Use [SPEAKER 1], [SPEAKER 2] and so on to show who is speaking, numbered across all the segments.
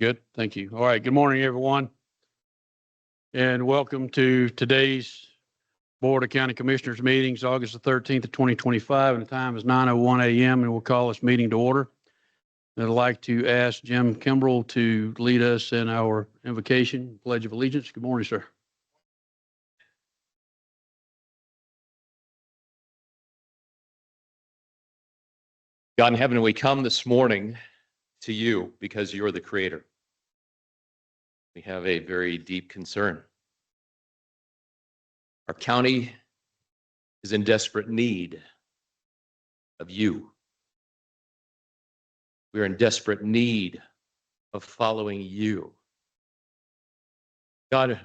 [SPEAKER 1] Good, thank you. All right, good morning, everyone. And welcome to today's Board of County Commissioners meetings, August the 13th of 2025, and the time is 9:01 a.m. and we'll call this meeting to order. And I'd like to ask Jim Kimbrell to lead us in our invocation, Pledge of Allegiance. Good morning, sir.
[SPEAKER 2] God in heaven, we come this morning to you because you're the creator. We have a very deep concern. Our county is in desperate need of you. We are in desperate need of following you. God,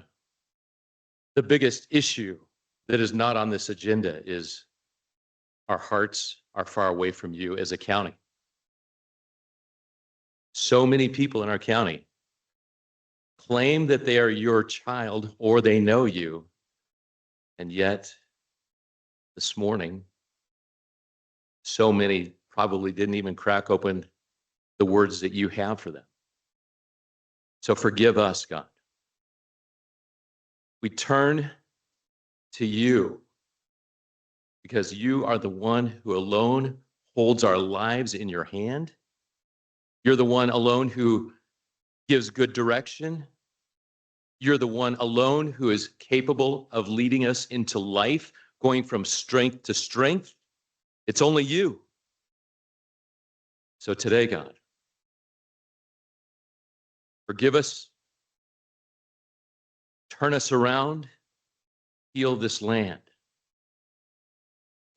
[SPEAKER 2] the biggest issue that is not on this agenda is our hearts are far away from you as a county. So many people in our county claim that they are your child or they know you, and yet this morning, so many probably didn't even crack open the words that you have for them. So forgive us, God. We turn to you because you are the one who alone holds our lives in your hand. You're the one alone who gives good direction. You're the one alone who is capable of leading us into life, going from strength to strength. It's only you. So today, God, forgive us, turn us around, heal this land.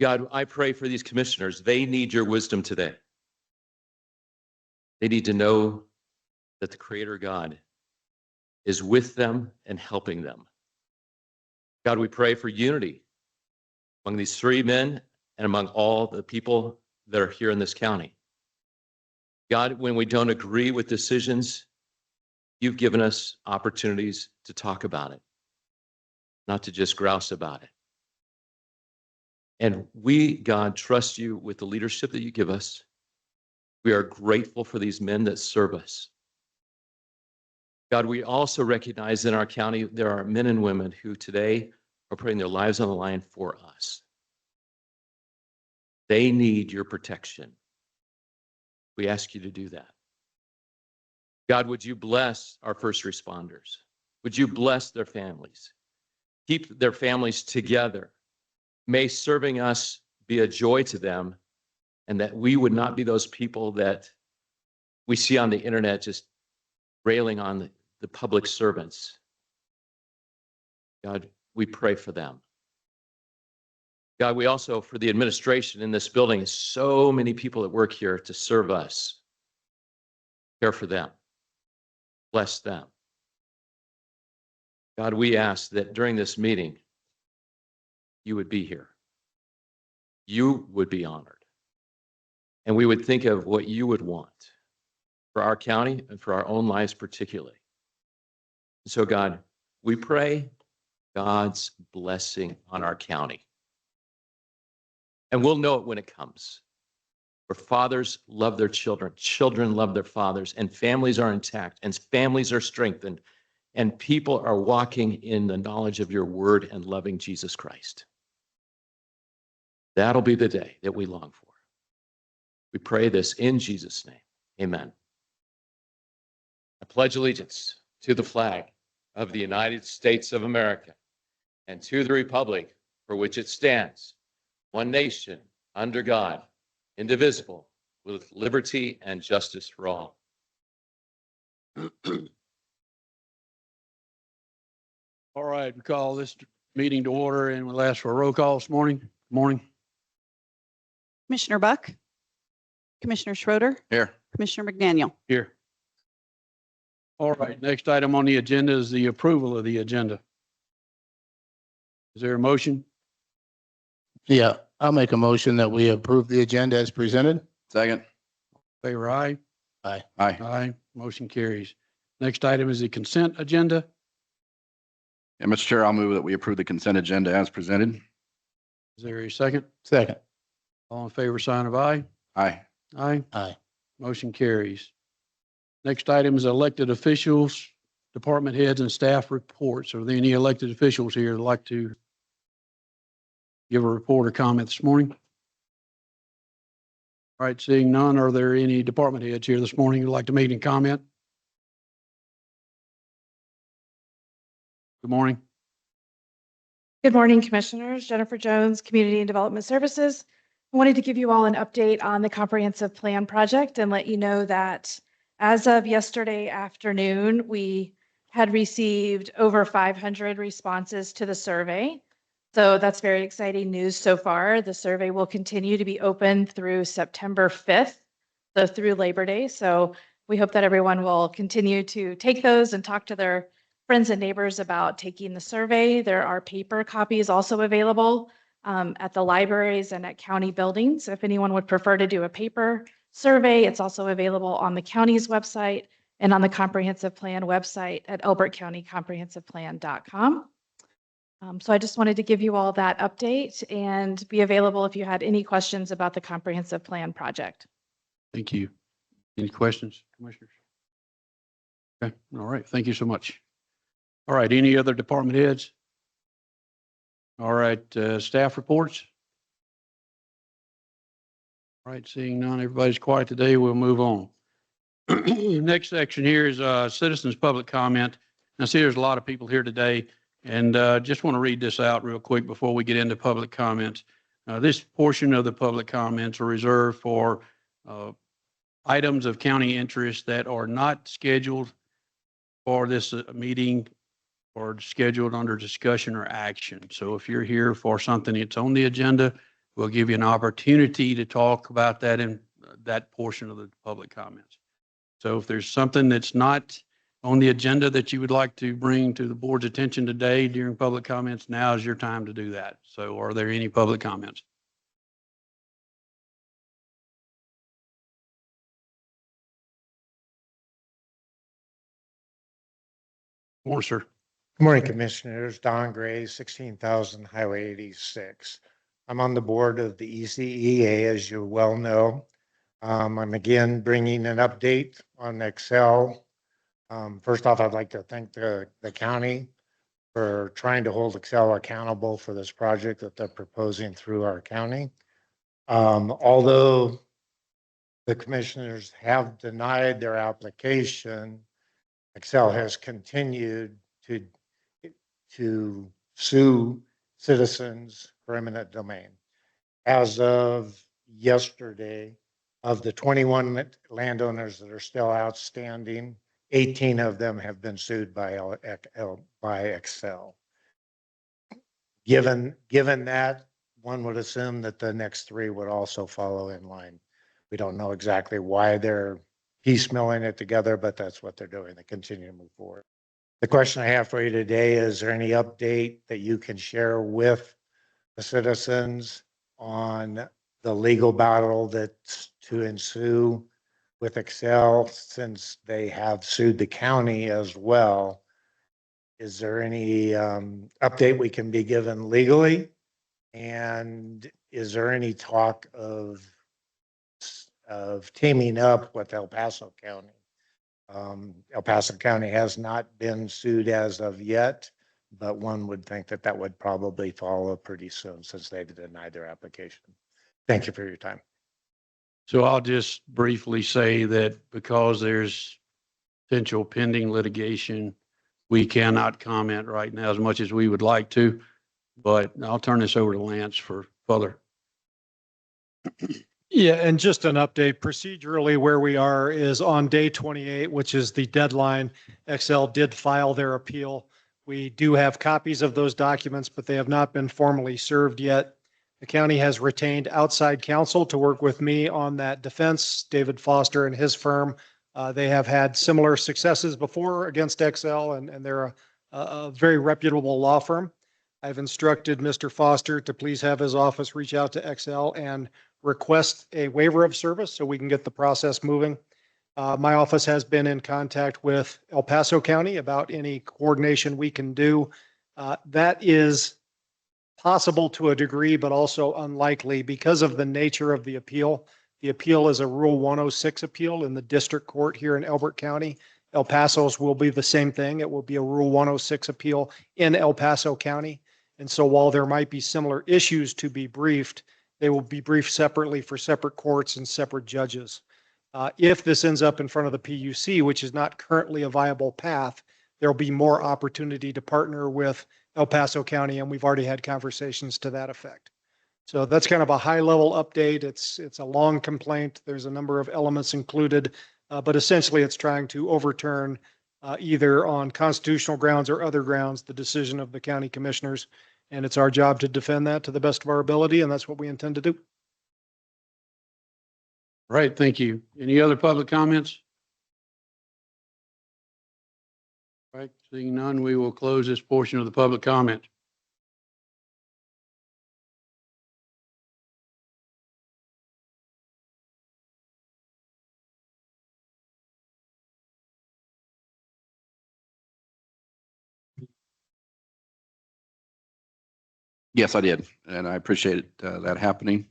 [SPEAKER 2] God, I pray for these commissioners. They need your wisdom today. They need to know that the Creator God is with them and helping them. God, we pray for unity among these three men and among all the people that are here in this county. God, when we don't agree with decisions, you've given us opportunities to talk about it, not to just grouse about it. And we, God, trust you with the leadership that you give us. We are grateful for these men that serve us. God, we also recognize in our county there are men and women who today are putting their lives on the line for us. They need your protection. We ask you to do that. God, would you bless our first responders? Would you bless their families? Keep their families together. May serving us be a joy to them, and that we would not be those people that we see on the internet just railing on the public servants. God, we pray for them. God, we also, for the administration in this building, so many people that work here to serve us. Care for them. Bless them. God, we ask that during this meeting, you would be here. You would be honored. And we would think of what you would want for our county and for our own lives particularly. So God, we pray God's blessing on our county. And we'll know it when it comes. Where fathers love their children, children love their fathers, and families are intact, and families are strengthened, and people are walking in the knowledge of your word and loving Jesus Christ. That'll be the day that we long for. We pray this in Jesus' name. Amen. I pledge allegiance to the flag of the United States of America and to the republic for which it stands, one nation, under God, indivisible, with liberty and justice for all.
[SPEAKER 1] All right, we call this meeting to order and we'll ask for a roll call this morning. Good morning.
[SPEAKER 3] Commissioner Buck, Commissioner Schroeder,
[SPEAKER 2] Here.
[SPEAKER 3] Commissioner McDaniel.
[SPEAKER 1] Here. All right, next item on the agenda is the approval of the agenda. Is there a motion?
[SPEAKER 4] Yeah, I'll make a motion that we approve the agenda as presented.
[SPEAKER 5] Second.
[SPEAKER 1] Favor aye.
[SPEAKER 4] Aye.
[SPEAKER 5] Aye.
[SPEAKER 1] Aye. Motion carries. Next item is the consent agenda.
[SPEAKER 5] Yeah, Mr. Chair, I'll move that we approve the consent agenda as presented.
[SPEAKER 1] Is there a second?
[SPEAKER 4] Second.
[SPEAKER 1] All in favor, sign of aye.
[SPEAKER 5] Aye.
[SPEAKER 1] Aye.
[SPEAKER 4] Aye.
[SPEAKER 1] Motion carries. Next item is elected officials, department heads, and staff reports. Are there any elected officials here that'd like to give a report or comment this morning? All right, seeing none, are there any department heads here this morning who'd like to meet and comment? Good morning.
[SPEAKER 6] Good morning, Commissioners. Jennifer Jones, Community and Development Services. I wanted to give you all an update on the comprehensive plan project and let you know that as of yesterday afternoon, we had received over 500 responses to the survey. So that's very exciting news so far. The survey will continue to be open through September 5th, so through Labor Day. So we hope that everyone will continue to take those and talk to their friends and neighbors about taking the survey. There are paper copies also available at the libraries and at county buildings. If anyone would prefer to do a paper survey, it's also available on the county's website and on the comprehensive plan website at elbertcountycomprehensiveplan.com. So I just wanted to give you all that update and be available if you had any questions about the comprehensive plan project.
[SPEAKER 1] Thank you. Any questions, Commissioners? Okay, all right. Thank you so much. All right, any other department heads? All right, staff reports? All right, seeing none, everybody's quiet today, we'll move on. Next section here is citizens' public comment. I see there's a lot of people here today, and just want to read this out real quick before we get into public comments. This portion of the public comments are reserved for items of county interest that are not scheduled for this meeting or scheduled under discussion or action. So if you're here for something that's on the agenda, we'll give you an opportunity to talk about that in that portion of the public comments. So if there's something that's not on the agenda that you would like to bring to the board's attention today during public comments, now is your time to do that. So are there any public comments? Morning, sir.
[SPEAKER 7] Good morning, Commissioners. Don Gray, 16,000 Highway 86. I'm on the board of the ECEA, as you well know. I'm again bringing an update on Excel. First off, I'd like to thank the county for trying to hold Excel accountable for this project that they're proposing through our county. Although the commissioners have denied their application, Excel has continued to sue citizens for eminent domain. As of yesterday, of the 21 landowners that are still outstanding, 18 of them have been sued by Excel. Given that, one would assume that the next three would also follow in line. We don't know exactly why they're piecemealing it together, but that's what they're doing. They continue to move forward. The question I have for you today is there any update that you can share with the citizens on the legal battle that's to ensue with Excel, since they have sued the county as well? Is there any update we can be given legally? And is there any talk of teaming up with El Paso County? El Paso County has not been sued as of yet, but one would think that that would probably follow pretty soon since they denied their application. Thank you for your time.
[SPEAKER 1] So I'll just briefly say that because there's potential pending litigation, we cannot comment right now as much as we would like to, but I'll turn this over to Lance for further.
[SPEAKER 8] Yeah, and just an update procedurally where we are is on day 28, which is the deadline. Excel did file their appeal. We do have copies of those documents, but they have not been formally served yet. The county has retained outside counsel to work with me on that defense, David Foster and his firm. They have had similar successes before against Excel, and they're a very reputable law firm. I've instructed Mr. Foster to please have his office reach out to Excel and request a waiver of service so we can get the process moving. My office has been in contact with El Paso County about any coordination we can do. That is possible to a degree, but also unlikely because of the nature of the appeal. The appeal is a Rule 106 appeal in the district court here in Elbert County. El Paso's will be the same thing. It will be a Rule 106 appeal in El Paso County. And so while there might be similar issues to be briefed, they will be briefed separately for separate courts and separate judges. If this ends up in front of the PUC, which is not currently a viable path, there'll be more opportunity to partner with El Paso County, and we've already had conversations to that effect. So that's kind of a high-level update. It's a long complaint. There's a number of elements included, but essentially it's trying to overturn either on constitutional grounds or other grounds the decision of the county commissioners. And it's our job to defend that to the best of our ability, and that's what we intend to do.
[SPEAKER 1] Right, thank you. Any other public comments? All right, seeing none, we will close this portion of the public comment.
[SPEAKER 5] Yes, I did. And I appreciate that happening.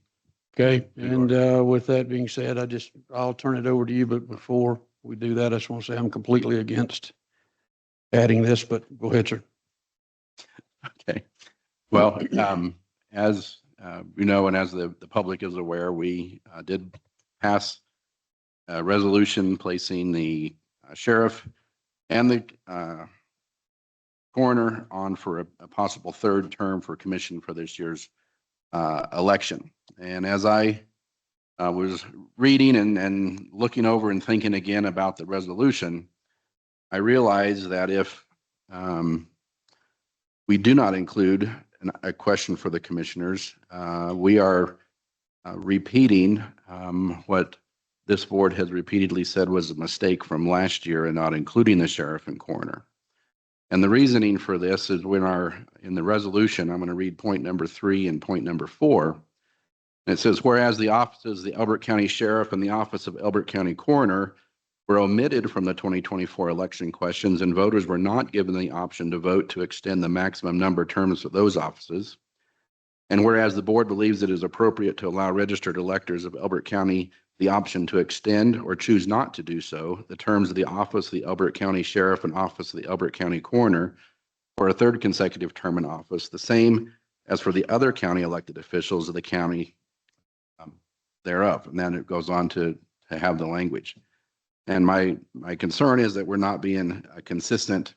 [SPEAKER 1] Okay, and with that being said, I'll turn it over to you, but before we do that, I just want to say I'm completely against adding this, but go ahead, sir.
[SPEAKER 5] Okay. Well, as you know, and as the public is aware, we did pass a resolution placing the sheriff and the coroner on for a possible third term for commission for this year's election. And as I was reading and looking over and thinking again about the resolution, I realized that if we do not include a question for the commissioners, we are repeating what this board has repeatedly said was a mistake from last year in not including the sheriff and coroner. And the reasoning for this is in the resolution, I'm going to read point number 3 and point number 4. And it says, whereas the offices of the Elbert County Sheriff and the office of Elbert County Coroner were omitted from the 2024 election questions, and voters were not given the option to vote to extend the maximum number of terms of those offices. And whereas the board believes it is appropriate to allow registered electors of Elbert County the option to extend or choose not to do so, the terms of the office of the Elbert County Sheriff and office of the Elbert County Coroner for a third consecutive term in office, the same as for the other county elected officials of the county thereof. And then it goes on to have the language. And my concern is that we're not being consistent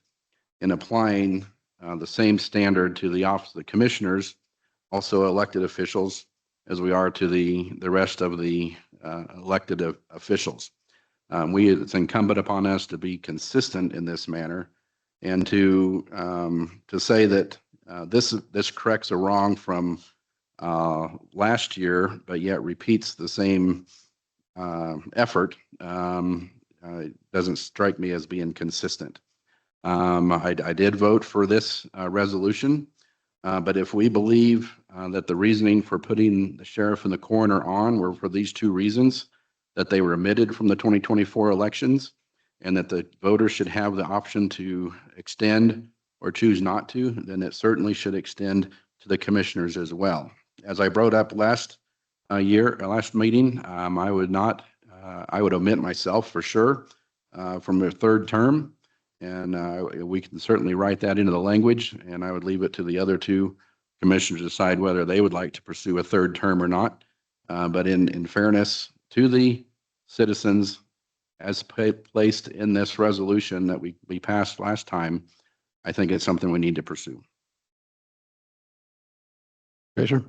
[SPEAKER 5] in applying the same standard to the office of the commissioners, also elected officials, as we are to the rest of the elected officials. It's incumbent upon us to be consistent in this manner and to say that this corrects a wrong from last year, but yet repeats the same effort, doesn't strike me as being consistent. I did vote for this resolution, but if we believe that the reasoning for putting the sheriff and the coroner on were for these two reasons, that they were omitted from the 2024 elections, and that the voters should have the option to extend or choose not to, then it certainly should extend to the commissioners as well. As I brought up last meeting, I would omit myself for sure from a third term, and we can certainly write that into the language, and I would leave it to the other two commissioners to decide whether they would like to pursue a third term or not. But in fairness to the citizens as placed in this resolution that we passed last time, I think it's something we need to pursue.
[SPEAKER 1] Okay, sir.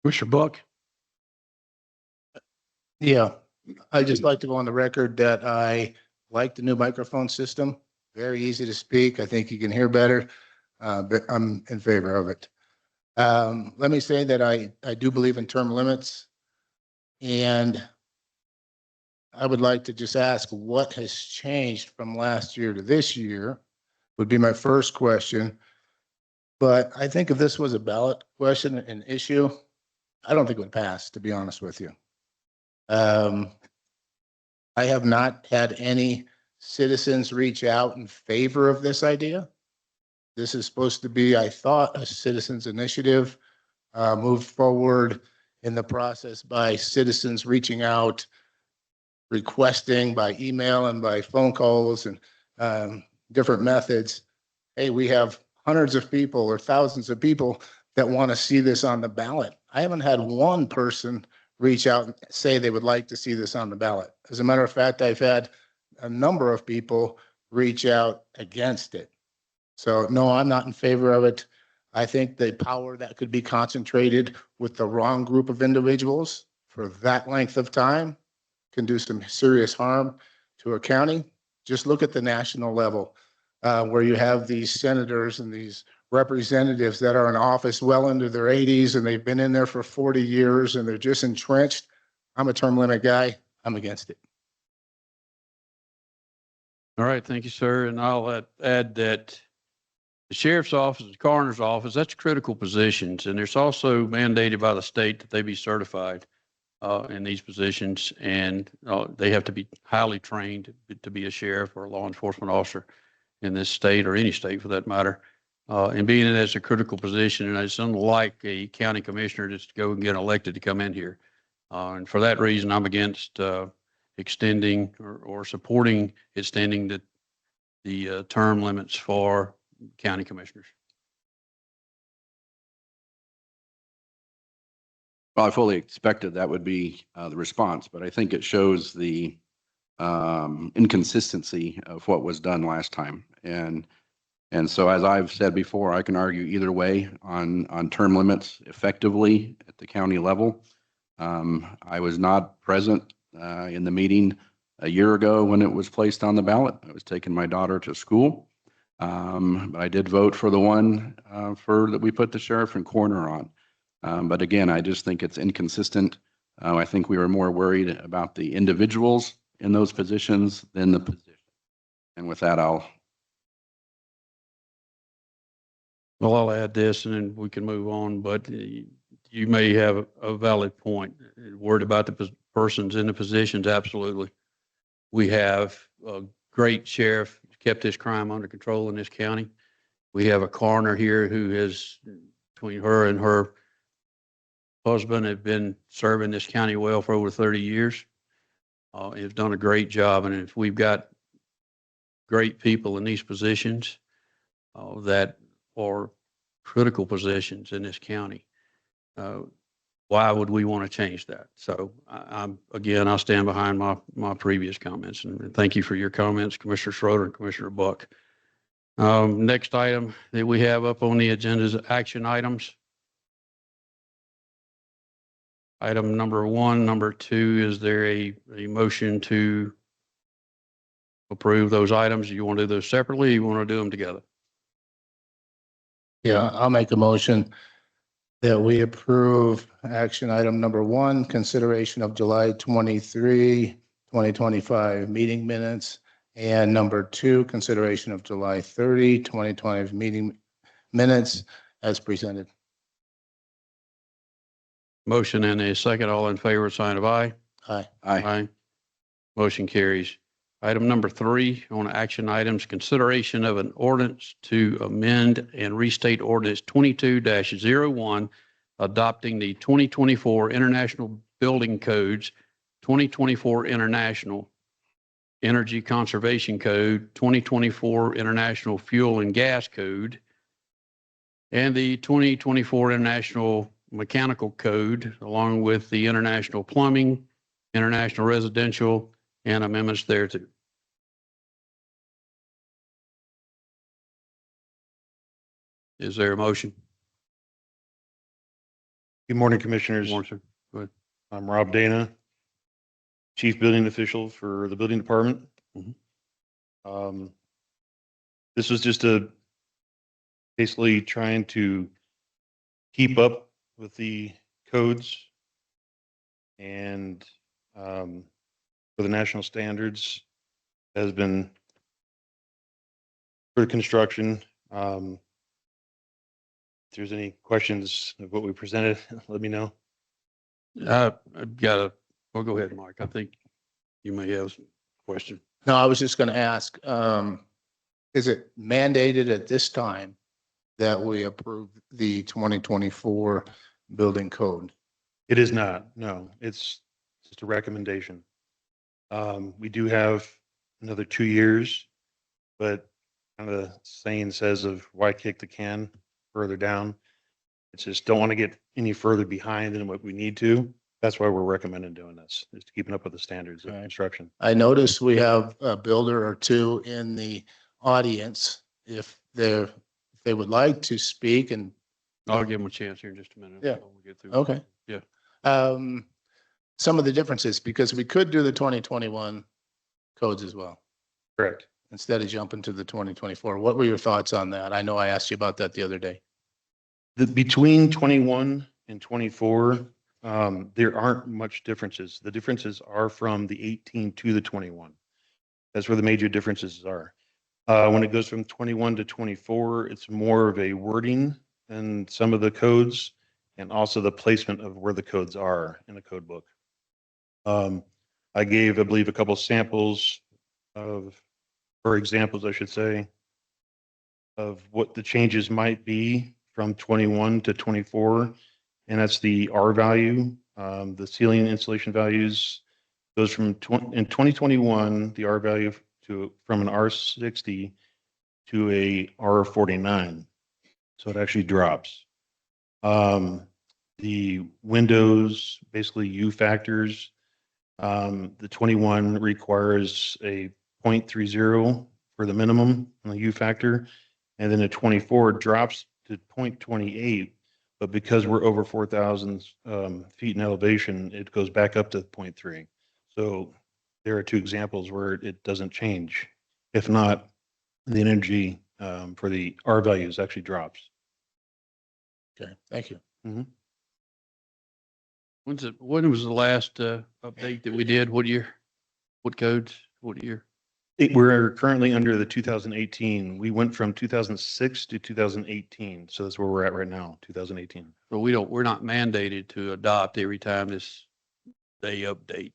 [SPEAKER 1] Commissioner Buck.
[SPEAKER 4] Yeah, I'd just like to go on the record that I like the new microphone system. Very easy to speak. I think you can hear better, but I'm in favor of it. Let me say that I do believe in term limits. And I would like to just ask what has changed from last year to this year would be my first question. But I think if this was a ballot question, an issue, I don't think it would pass, to be honest with you. I have not had any citizens reach out in favor of this idea. This is supposed to be, I thought, a citizens initiative, moved forward in the process by citizens reaching out, requesting by email and by phone calls and different methods. Hey, we have hundreds of people or thousands of people that want to see this on the ballot. I haven't had one person reach out and say they would like to see this on the ballot. As a matter of fact, I've had a number of people reach out against it. So no, I'm not in favor of it. I think the power that could be concentrated with the wrong group of individuals for that length of time can do some serious harm to a county. Just look at the national level, where you have these senators and these representatives that are in office well into their 80s and they've been in there for 40 years and they're just entrenched. I'm a term limit guy. I'm against it.
[SPEAKER 1] All right, thank you, sir. And I'll add that the sheriff's office, the coroner's office, that's critical positions. And there's also mandated by the state that they be certified in these positions. And they have to be highly trained to be a sheriff or a law enforcement officer in this state or any state for that matter. And being in as a critical position, and it's unlike a county commissioner just to go and get elected to come in here. And for that reason, I'm against extending or supporting extending the term limits for county commissioners.
[SPEAKER 5] Well, I fully expected that would be the response, but I think it shows the inconsistency of what was done last time. And so, as I've said before, I can argue either way on term limits effectively at the county level. I was not present in the meeting a year ago when it was placed on the ballot. I was taking my daughter to school. But I did vote for the one that we put the sheriff and coroner on. But again, I just think it's inconsistent. I think we were more worried about the individuals in those positions than the position. And with that,
[SPEAKER 1] Well, I'll add this and then we can move on, but you may have a valid point. Worried about the persons in the positions, absolutely. We have a great sheriff, kept this crime under control in this county. We have a coroner here who has, between her and her husband, have been serving this county well for over 30 years. Has done a great job. And if we've got great people in these positions that are critical positions in this county, why would we want to change that? So I'll stand behind my previous comments, and thank you for your comments, Commissioner Schroeder and Commissioner Buck. Next item that we have up on the agenda is action items. Item number 1, number 2, is there a motion to approve those items? You want to do those separately? Or you want to do them together?
[SPEAKER 4] Yeah, I'll make a motion that we approve action item number 1, consideration of July 23, 2025 meeting minutes, and number 2, consideration of July 30, 2020 meeting minutes as presented.
[SPEAKER 1] Motion and a second. All in favor, sign of aye.
[SPEAKER 4] Aye.
[SPEAKER 1] Aye. Motion carries. Item number 3 on action items, consideration of an ordinance to amend and restate ordinance 22-01, adopting the 2024 International Building Codes, 2024 International Energy Conservation Code, 2024 International Fuel and Gas Code, and the 2024 International Mechanical Code, along with the International Plumbing, International Residential, and amendments thereto. Is there a motion?
[SPEAKER 9] Good morning, Commissioners.
[SPEAKER 1] Morning, sir. Go ahead.
[SPEAKER 9] I'm Rob Dana, Chief Building Official for the Building Department. This was just basically trying to keep up with the codes and for the national standards has been for construction. If there's any questions of what we presented, let me know.
[SPEAKER 1] I've got a, well, go ahead, Mike. I think you may have some question.
[SPEAKER 4] No, I was just going to ask, is it mandated at this time that we approve the 2024 building code?
[SPEAKER 9] It is not, no, it's just a recommendation. We do have another 2 years, but kind of the saying says of why kick the can further down? It's just don't want to get any further behind than what we need to. That's why we're recommending doing this, is keeping up with the standards of
[SPEAKER 4] Okay.
[SPEAKER 9] construction.
[SPEAKER 4] I noticed we have a builder or two in the audience. If they would like to speak and,
[SPEAKER 1] I'll give them a chance here in just a minute.
[SPEAKER 4] Yeah.
[SPEAKER 1] We'll get through.
[SPEAKER 4] okay.
[SPEAKER 1] Yeah.
[SPEAKER 4] Some of the differences, because we could do the 2021 codes as well,
[SPEAKER 9] Correct.
[SPEAKER 4] instead of jumping to the 2024. What were your thoughts on that? I know I asked you about that the other day.
[SPEAKER 9] Between 21 and 24, there aren't much differences. The differences are from the 18 to the 21. That's where the major differences are. When it goes from 21 to 24, it's more of a wording than some of the codes, and also the placement of where the codes are in the code book. I gave, I believe, a couple samples or examples, I should say, of what the changes might be from 21 to 24. And that's the R value, the ceiling insulation values goes from in 2021, the R value from an R60 to a R49. So it actually drops. The windows, basically U factors, the 21 requires a 0.30 for the minimum on the U factor. And then the 24 drops to 0.28. But because we're over 4,000 feet in elevation, it goes back up to 0.3. So there are two examples where it doesn't change. If not, the energy for the R values actually drops.
[SPEAKER 4] Okay, thank you.
[SPEAKER 1] When was the last update that we did? What year? What codes? What year?
[SPEAKER 9] We're currently under the 2018. We went from 2006 to 2018. So that's where we're at right now, 2018.
[SPEAKER 1] So we're not mandated to adopt every time they update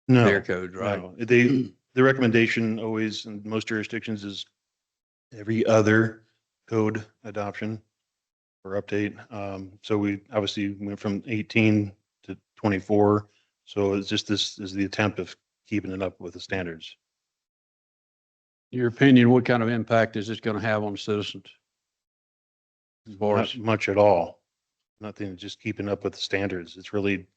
[SPEAKER 1] their
[SPEAKER 9] No,
[SPEAKER 1] codes, right?
[SPEAKER 9] no. The recommendation always in most jurisdictions is every other code adoption or update. So we obviously went from 18 to 24. So it's just, this is the attempt of keeping it up with the standards.
[SPEAKER 1] Your opinion, what kind of impact is this going to have on citizens? As far as,
[SPEAKER 9] Not much at all. Nothing, just keeping up with the standards. It's really,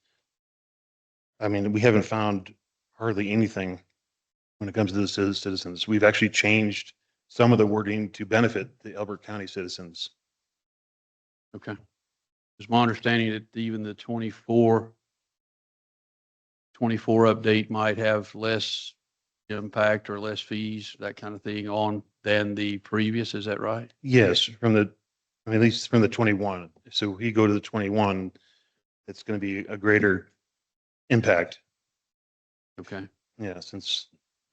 [SPEAKER 9] I mean, we haven't found hardly anything when it comes to the citizens. We've actually changed some of the wording to benefit the Elbert County citizens.
[SPEAKER 1] okay. It's my understanding that even the 24 update might have less impact or less fees, that kind of thing on than the previous. Is that right?
[SPEAKER 9] Yes, from the, I mean, at least from the 21. So we go to the 21, it's going to be a greater impact.
[SPEAKER 1] Okay.
[SPEAKER 9] Yeah, since,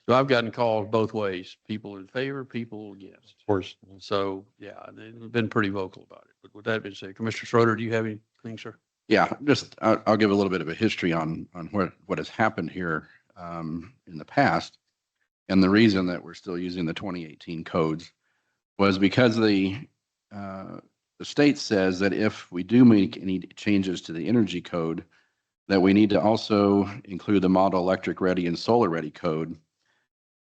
[SPEAKER 1] So I've gotten calls both ways, people in favor, people against.
[SPEAKER 9] of course,
[SPEAKER 1] So, yeah, they've been pretty vocal about it. But with that being said, Commissioner Schroeder, do you have anything, sir?
[SPEAKER 5] Yeah, just, I'll give a little bit of a history on what has happened here in the past. And the reason that we're still using the 2018 codes was because the state says that if we do make any changes to the energy code, that we need to also include the model electric ready and solar ready code.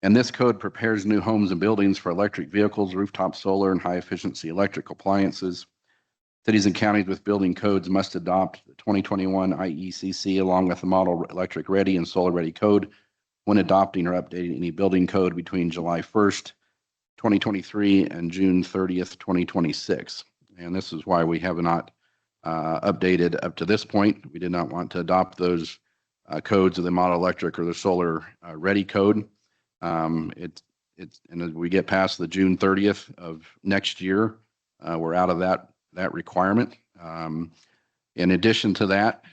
[SPEAKER 5] And this code prepares new homes and buildings for electric vehicles, rooftop solar, and high efficiency electric appliances. Cities and counties with building codes must adopt the 2021 IECC along with the model electric ready and solar ready code when adopting or updating any building code between July 1st, 2023 and June 30th, 2026. And this is why we have not updated up to this point. We did not want to adopt those codes of the model electric or the solar ready code. And as we get past the June 30th of next year, we're out of that requirement. In addition to that,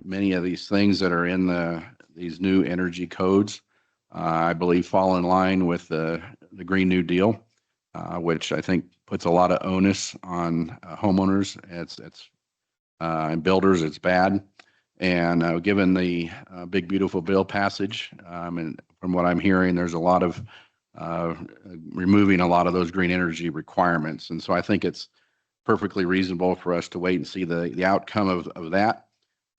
[SPEAKER 5] many of these things that are in these new energy codes, I believe fall in line with the Green New Deal, which I think puts a lot of onus on homeowners. And builders, it's bad. And given the big beautiful bill passage, and from what I'm hearing, there's a lot of removing a lot of those green energy requirements. And so I think it's perfectly reasonable for us to wait and see the outcome of that.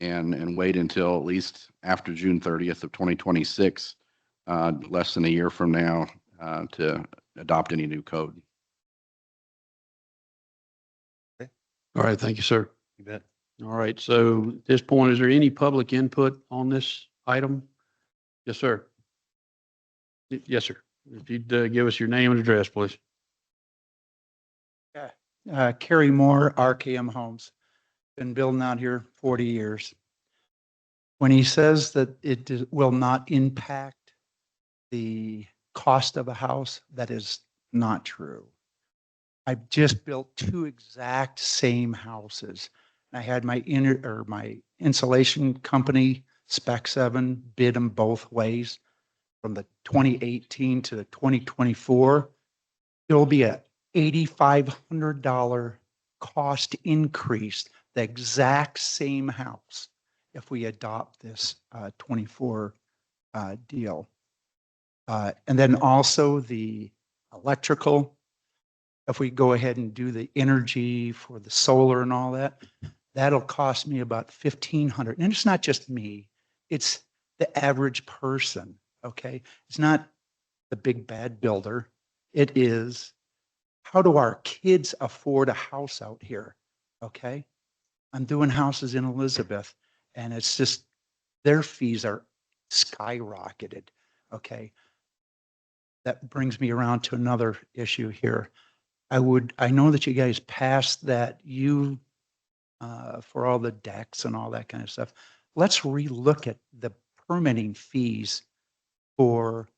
[SPEAKER 5] and wait until at least after June 30th of 2026, less than a year from now, to adopt any new code.
[SPEAKER 1] All right, thank you, sir.
[SPEAKER 9] You bet.
[SPEAKER 1] All right, so at this point, is there any public input on this item? Yes, sir. Yes, sir. If you'd give us your name and address, please.
[SPEAKER 10] Kerry Moore, RKM Homes. Been building out here 40 years. When he says that will not impact the cost of a house, that is not true. I've just built two exact same houses. I had my my insulation company, Spec 7, bid them both ways from the 2018 to the 2024. It'll be a $8,500 cost increase, the exact same house, if we adopt this 24 deal. And then also the electrical, if we go ahead and do the energy for the solar and all that, that'll cost me about $1,500. And it's not just me, it's the average person, okay? It's not the big bad builder. It is, how do our kids afford a house out here? Okay. I'm doing houses in Elizabeth and it's just, their fees are skyrocketed. Okay. That brings me around to another issue here. I know that you guys passed that for all the decks and all that kind of stuff. Let's relook at the permitting fees for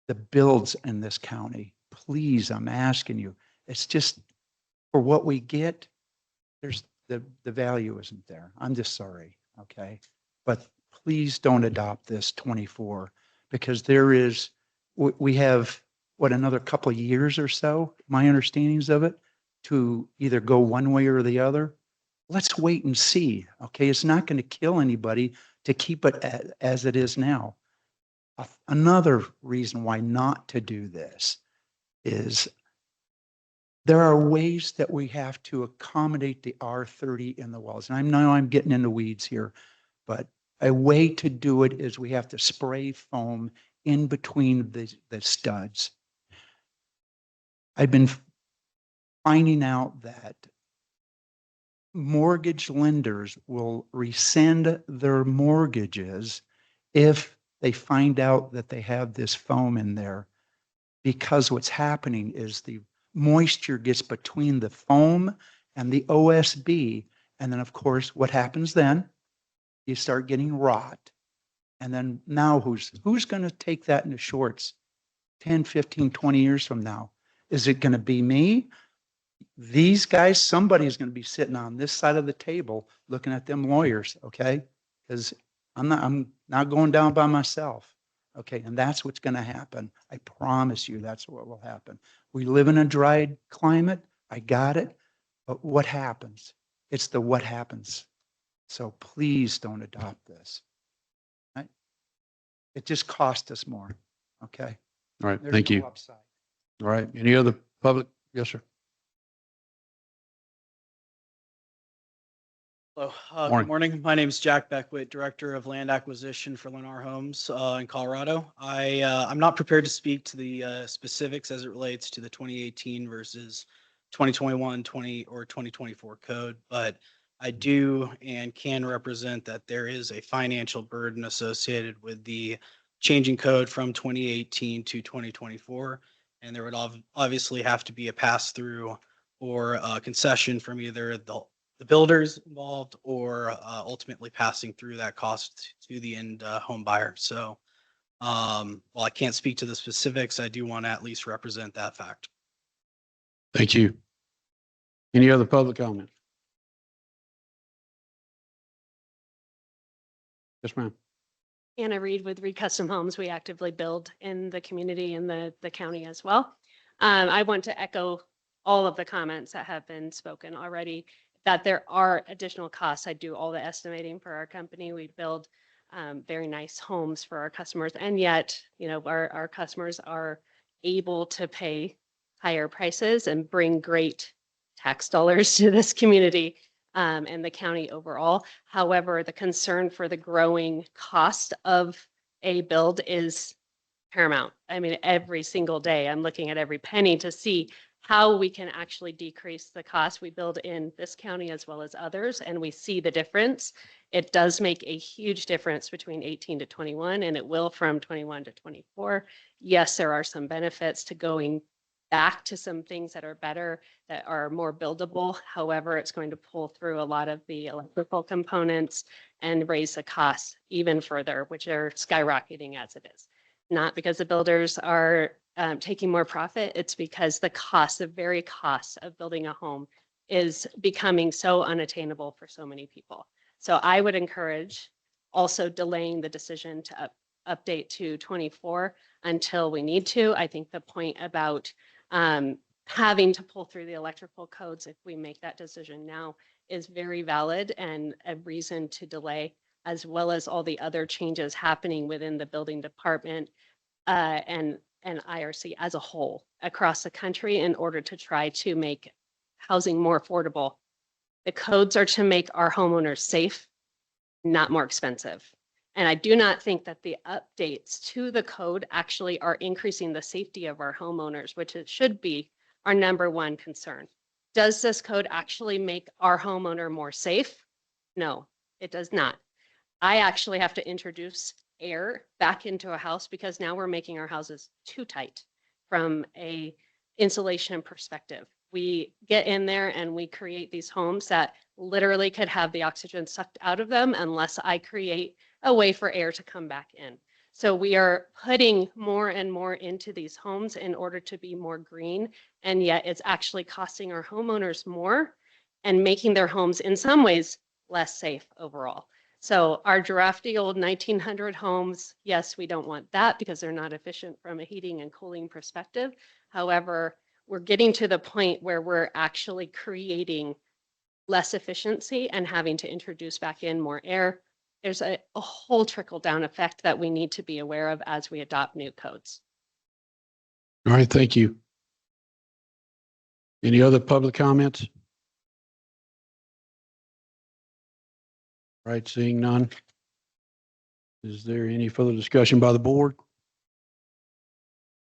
[SPEAKER 10] the builds in this county. Please, I'm asking you. It's just for what we get, there's the value isn't there. I'm just sorry. Okay. But please don't adopt this 24 because we have another couple of years or so, my understandings of it, to either go one way or the other. Let's wait and see. Okay. It's not going to kill anybody to keep it as it is now. Another reason why not to do this is there are ways that we have to accommodate the R30 in the walls. And I know I'm getting into weeds here, but a way to do it is we have to spray foam in between the studs. I've been finding out that mortgage lenders will rescind their mortgages if they find out that they have this foam in there, because what's happening is the moisture gets between the foam and the OSB. And then of course, what happens then? You start getting rot. And then now who's going to take that into shorts 10, 15, 20 years from now? Is it going to be me? These guys, somebody's going to be sitting on this side of the table looking at them lawyers, okay? Because I'm not going down by myself. Okay, and that's what's going to happen. I promise you that's what will happen. We live in a dry climate. I got it. But what happens? It's the what happens. So please don't adopt this. Right? It just cost us more. Okay.
[SPEAKER 1] All right,
[SPEAKER 10] There's
[SPEAKER 1] thank
[SPEAKER 10] no
[SPEAKER 1] you.
[SPEAKER 10] upside.
[SPEAKER 1] All right, any other public? Yes, sir.
[SPEAKER 11] Hello,
[SPEAKER 1] Morning.
[SPEAKER 11] good morning. My name is Jack Beckwith, Director of Land Acquisition for Lennar Homes in Colorado. I'm not prepared to speak to the specifics as it relates to the 2018 versus 2021, 2024 code, but I do and can represent that there is a financial burden associated with the changing code from 2018 to 2024, and there would obviously have to be a pass-through or a concession from either the builders involved or ultimately passing through that cost to the end home buyer. So while I can't speak to the specifics, I do want to at least represent that fact.
[SPEAKER 1] Thank you. Any other public comment? Yes, ma'am.
[SPEAKER 12] Anna Reed with Reed Custom Homes. We actively build in the community and the county as well. I want to echo all of the comments that have been spoken already, that there are additional costs. I do all the estimating for our company. We build very nice homes for our customers, and yet, our customers are able to pay higher prices and bring great tax dollars to this community. and the county overall. However, the concern for the growing cost of a build is paramount. I mean, every single day, I'm looking at every penny to see how we can actually decrease the cost we build in this county as well as others, and we see the difference. It does make a huge difference between 18 to 21, and it will from 21 to 24. Yes, there are some benefits to going back to some things that are better, that are more buildable. However, it's going to pull through a lot of the electrical components and raise the costs even further, which are skyrocketing as it is. Not because the builders are taking more profit, it's because the cost, the very cost of building a home is becoming so unattainable for so many people. So I would encourage also delaying the decision to update to 24 until we need to. I think the point about having to pull through the electrical codes if we make that decision now is very valid and a reason to delay, as well as all the other changes happening within the building department and IRC as a whole across the country in order to try to make housing more affordable. The codes are to make our homeowners safe, not more expensive. And I do not think that the updates to the code actually are increasing the safety of our homeowners, which it should be our number one concern. Does this code actually make our homeowner more safe? No, it does not. I actually have to introduce air back into a house because now we're making our houses too tight from a insulation perspective. We get in there and we create these homes that literally could have the oxygen sucked out of them unless I create a way for air to come back in. So we are putting more and more into these homes in order to be more green, and yet it's actually costing our homeowners more and making their homes in some ways less safe overall. So our drafty old 1900 homes, yes, we don't want that because they're not efficient from a heating and cooling perspective. However, we're getting to the point where we're actually creating less efficiency and having to introduce back in more air. There's a whole trickle down effect that we need to be aware of as we adopt new codes.
[SPEAKER 1] All right, thank you. Any other public comments? All right, seeing none. Is there any further discussion by the board?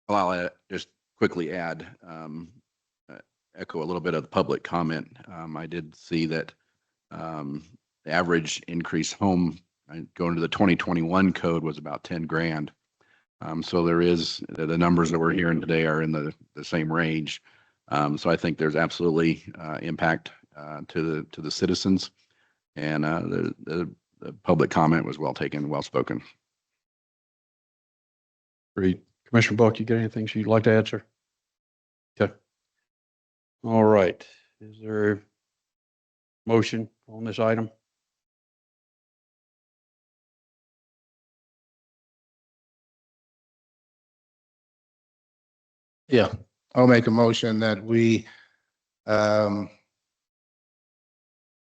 [SPEAKER 5] Well, I'll just quickly add, echo a little bit of the public comment. I did see that the average increase home going to the 2021 code was about 10 grand. So there is, the numbers that we're hearing today are in the same range. So I think there's absolutely impact to the citizens, and the public comment was well taken, well spoken.
[SPEAKER 1] Great. Commissioner Buck, you got anything you'd like to add, sir? Okay. All right. Is there a motion on this item?
[SPEAKER 4] Yeah, I'll make a motion that we do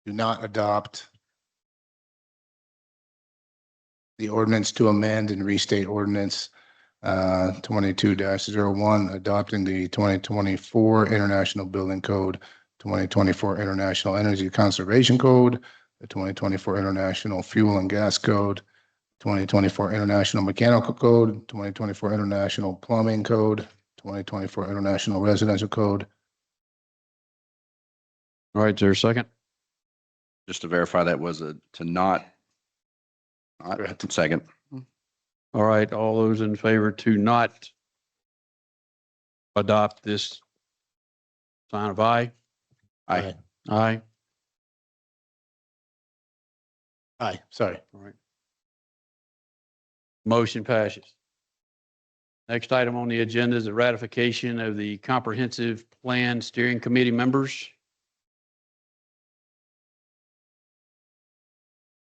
[SPEAKER 4] not adopt the ordinance to amend and restate ordinance 22-01, adopting the 2024 International Building Code, 2024 International Energy Conservation Code, the 2024 International Fuel and Gas Code, 2024 International Mechanical Code, 2024 International Plumbing Code, 2024 International Residential Code.
[SPEAKER 1] All right, is there a second?
[SPEAKER 5] Just to verify, that was to not second.
[SPEAKER 1] All right, all those in favor to not adopt this, sign of aye.
[SPEAKER 5] Aye.
[SPEAKER 1] Aye.
[SPEAKER 4] Aye, sorry.
[SPEAKER 1] All right. Motion passes. Next item on the agenda is the ratification of the Comprehensive Plan Steering Committee members.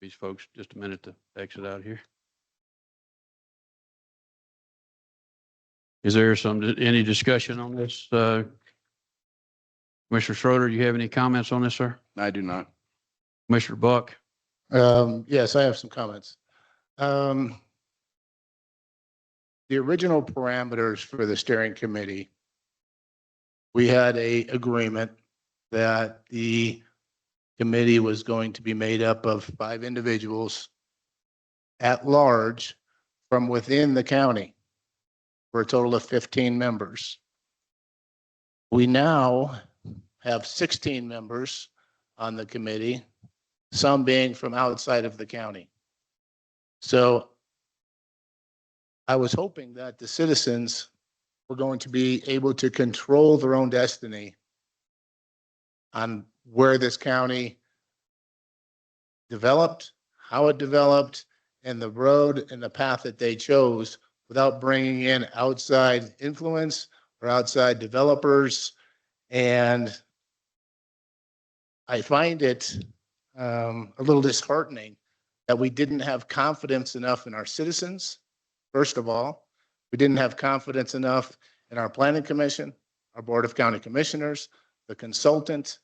[SPEAKER 1] These folks, just a minute to exit out here. Is there any discussion on this? Commissioner Schroeder, do you have any comments on this, sir?
[SPEAKER 5] I do not.
[SPEAKER 1] Commissioner Buck?
[SPEAKER 4] Yes, I have some comments. The original parameters for the steering committee, we had a agreement that the committee was going to be made up of 5 individuals at large from within the county for a total of 15 members. We now have 16 members on the committee, some being from outside of the county. So I was hoping that the citizens were going to be able to control their own destiny on where this county developed, how it developed, and the road and the path that they chose without bringing in outside influence or outside developers. And I find it a little disheartening that we didn't have confidence enough in our citizens. First of all, we didn't have confidence enough in our planning commission, our board of county commissioners, the consultant,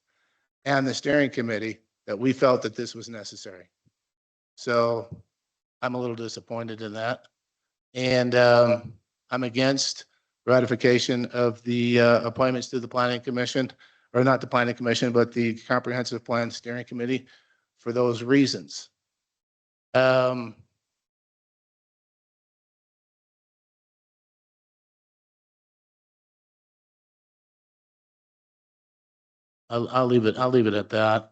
[SPEAKER 4] and the steering committee that we felt that this was necessary. So I'm a little disappointed in that. And I'm against ratification of the appointments to the planning commission, or not the planning commission, but the comprehensive plan steering committee for those reasons. I'll leave it at that.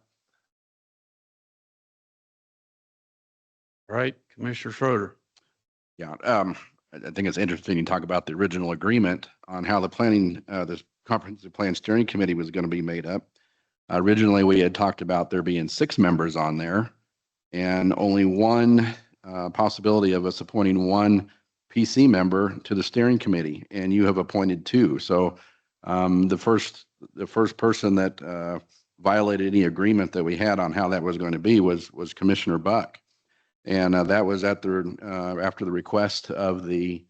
[SPEAKER 1] All right, Commissioner Schroeder.
[SPEAKER 5] Yeah, I think it's interesting to talk about the original agreement on how the the comprehensive plan steering committee was going to be made up. Originally, we had talked about there being 6 members on there and only one possibility of us appointing one PC member to the steering committee, and you have appointed 2. So the first person that violated any agreement that we had on how that was going to be was Commissioner Buck. And that was after the request of the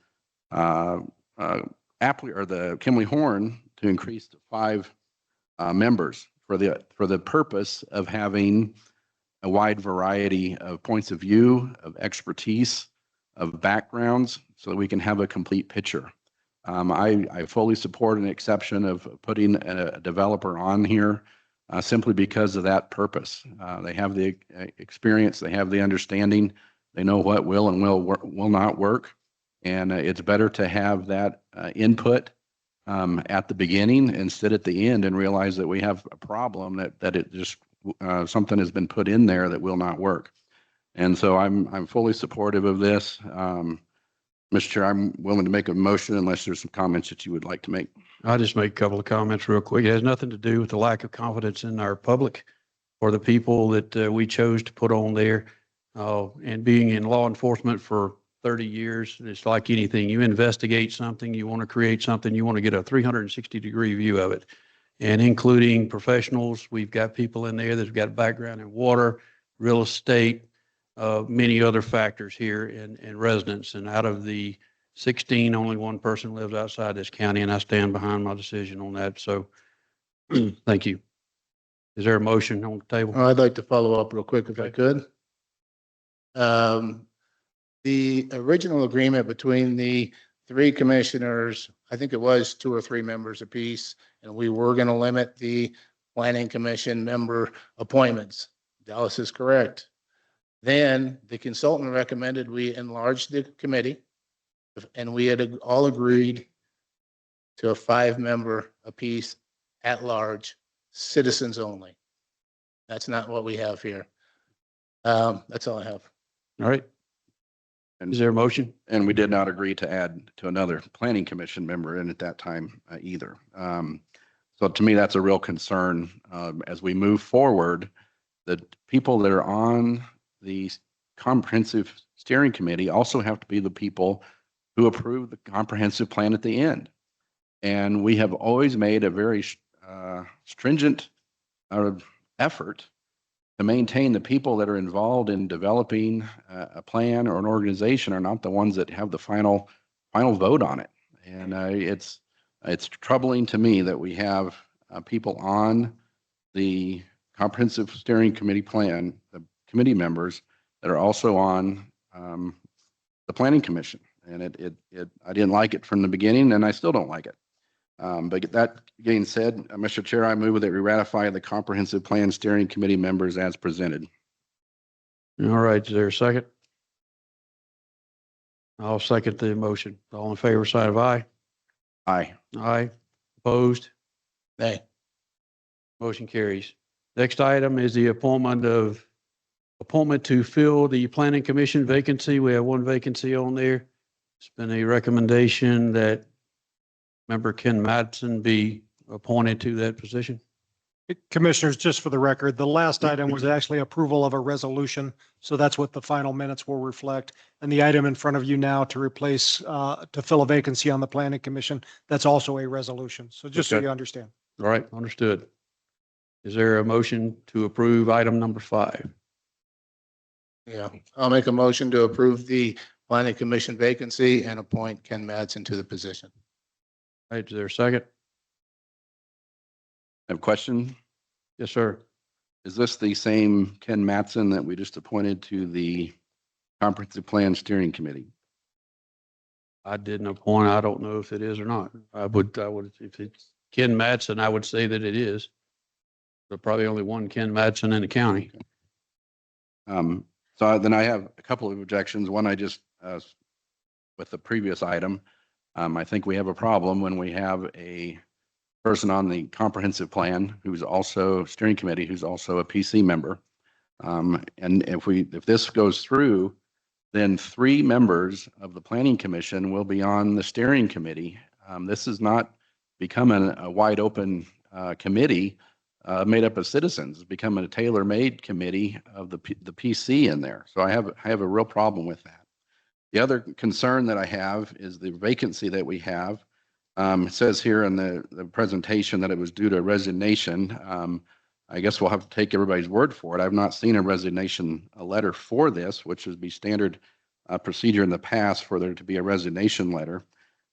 [SPEAKER 5] Kimley Horn to increase to 5 members for the purpose of having a wide variety of points of view, of expertise, of backgrounds, so that we can have a complete picture. I fully support an exception of putting a developer on here simply because of that purpose. They have the experience, they have the understanding, they know what will and will not work. And it's better to have that input at the beginning instead at the end and realize that we have a problem, that it just something has been put in there that will not work. And so I'm fully supportive of this. Mr. Chair, I'm willing to make a motion unless there's some comments that you would like to make.
[SPEAKER 1] I'll just make a couple of comments real quick. It has nothing to do with the lack of confidence in our public or the people that we chose to put on there. And being in law enforcement for 30 years, it's like anything. You investigate something, you want to create something, you want to get a 360-degree view of it. And including professionals, we've got people in there that've got a background in water, real estate, many other factors here and residents. And out of the 16, only one person lives outside this county, and I stand behind my decision on that. So thank you. Is there a motion on the table?
[SPEAKER 4] I'd like to follow up real quick if I could. The original agreement between the 3 commissioners, I think it was 2 or 3 members apiece, and we were going to limit the planning commission member appointments. Dallas is correct. Then the consultant recommended we enlarge the committee, and we had all agreed to a 5-member apiece at large, citizens only. That's not what we have here. That's all I have.
[SPEAKER 1] All right. Is there a motion?
[SPEAKER 5] And we did not agree to add to another planning commission member in at that time either. So to me, that's a real concern as we move forward. The people that are on the comprehensive steering committee also have to be the people who approve the comprehensive plan at the end. And we have always made a very stringent effort to maintain the people that are involved in developing a plan or an organization are not the ones that have the final vote on it. And it's troubling to me that we have people on the comprehensive steering committee plan, the committee members that are also on the planning commission. And I didn't like it from the beginning, and I still don't like it. But that being said, Mr. Chair, I move that we ratify the Comprehensive Plan Steering Committee members as presented.
[SPEAKER 1] All right, is there a second? I'll second the motion. All in favor, side of aye.
[SPEAKER 5] Aye.
[SPEAKER 1] Aye. Opposed?
[SPEAKER 4] Nay.
[SPEAKER 1] Motion carries. Next item is the appointment to fill the planning commission vacancy. We have one vacancy on there. It's been a recommendation that member Ken Madsen be appointed to that position.
[SPEAKER 8] Commissioners, just for the record, the last item was actually approval of a resolution. So that's what the final minutes will reflect. And the item in front of you now to replace, to fill a vacancy on the planning commission, that's also a resolution. So just so
[SPEAKER 1] Okay.
[SPEAKER 8] you understand.
[SPEAKER 1] All right, understood. Is there a motion to approve item number 5?
[SPEAKER 4] Yeah, I'll make a motion to approve the planning commission vacancy and appoint Ken Madsen to the position.
[SPEAKER 1] All right, is there a second?
[SPEAKER 5] I have a question.
[SPEAKER 1] Yes, sir.
[SPEAKER 5] Is this the same Ken Matson that we just appointed to the Comprehensive Plan Steering Committee?
[SPEAKER 1] I didn't appoint. I don't know if it is or not. I would, if it's Ken Madsen, I would say that it is. There's probably only one Ken Madsen in the county.
[SPEAKER 5] So then I have a couple of objections. One, with the previous item, I think we have a problem when we have a person on the comprehensive plan who's also steering committee, who's also a PC member. And if this goes through, then 3 members of the planning commission will be on the steering committee. This is not becoming a wide open committee made up of citizens. It's becoming a tailor-made committee of the PC in there. So I have a real problem with that. The other concern that I have is the vacancy that we have. It says here in the presentation that it was due to resignation. I guess we'll have to take everybody's word for it. I've not seen a resignation, a letter for this, which would be standard procedure in the past for there to be a resignation letter.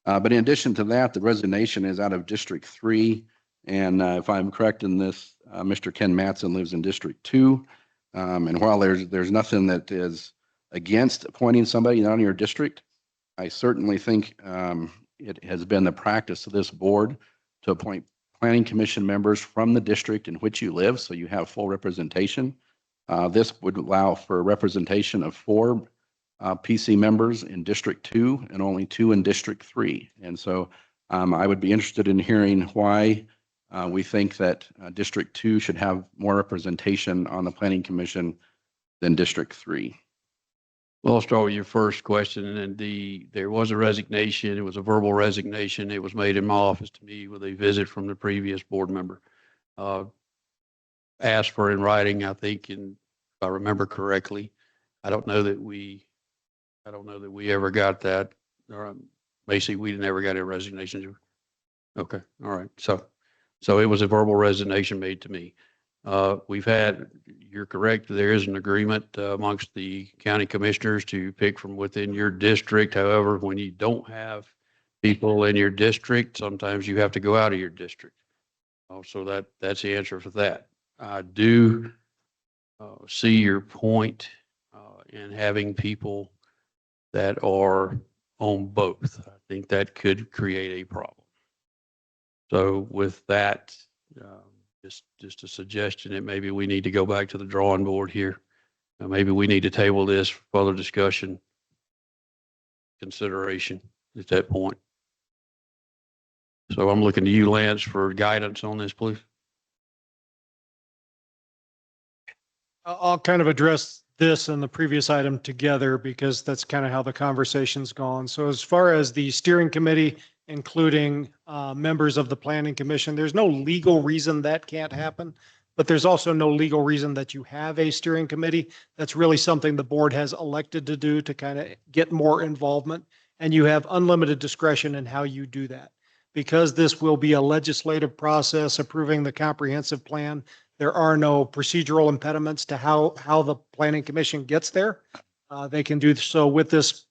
[SPEAKER 5] But in addition to that, the resignation is out of District 3. And if I'm correct in this, Mr. Ken Matson lives in District 2. And while there's nothing that is against appointing somebody not in your district, I certainly think it has been the practice of this board to appoint planning commission members from the district in which you live, so you have full representation. This would allow for representation of 4 PC members in District 2 and only 2 in District 3. And so I would be interested in hearing why we think that District 2 should have more representation on the planning commission than District 3.
[SPEAKER 1] Well, I'll start with your first question. And there was a resignation. It was a verbal resignation. It was made in my office to me with a visit from the previous board member. Asked for in writing, I think, and if I remember correctly. I don't know that we ever got that. Basically, we never got a resignation. Okay, all right. So it was a verbal resignation made to me. You're correct, there is an agreement amongst the county commissioners to pick from within your district. However, when you don't have people in your district, sometimes you have to go out of your district. So that's the answer for that. I do see your point in having people that are on both. I think that could create a problem. So with that, just a suggestion that maybe we need to go back to the drawing board here. Maybe we need to table this for further discussion, consideration at that point. So I'm looking to you, Lance, for guidance on this, please.
[SPEAKER 8] I'll kind of address this and the previous item together because that's kind of how the conversation's gone. So as far as the steering committee, including members of the planning commission, there's no legal reason that can't happen, but there's also no legal reason that you have a steering committee. That's really something the board has elected to do to kind of get more involvement, and you have unlimited discretion in how you do that. Because this will be a legislative process approving the comprehensive plan, there are no procedural impediments to how the planning commission gets there. They can do so with this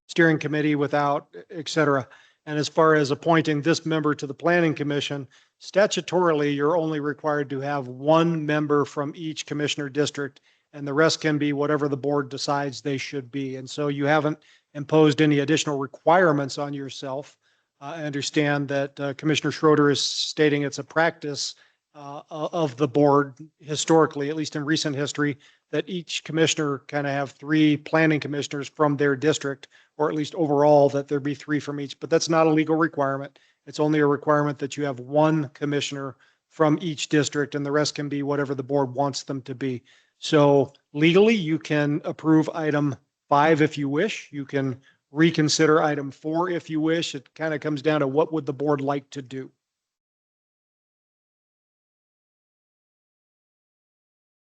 [SPEAKER 8] steering committee, without, et cetera. And as far as appointing this member to the planning commission, statutorily, you're only required to have 1 member from each commissioner district, and the rest can be whatever the board decides they should be. And so you haven't imposed any additional requirements on yourself. I understand that Commissioner Schroeder is stating it's a practice of the board historically, at least in recent history, that each commissioner kind of have 3 planning commissioners from their district, or at least overall that there be 3 from each, but that's not a legal requirement. It's only a requirement that you have 1 commissioner from each district and the rest can be whatever the board wants them to be. So legally, you can approve item 5 if you wish. You can reconsider item 4 if you wish. It kind of comes down to what would the board like to do.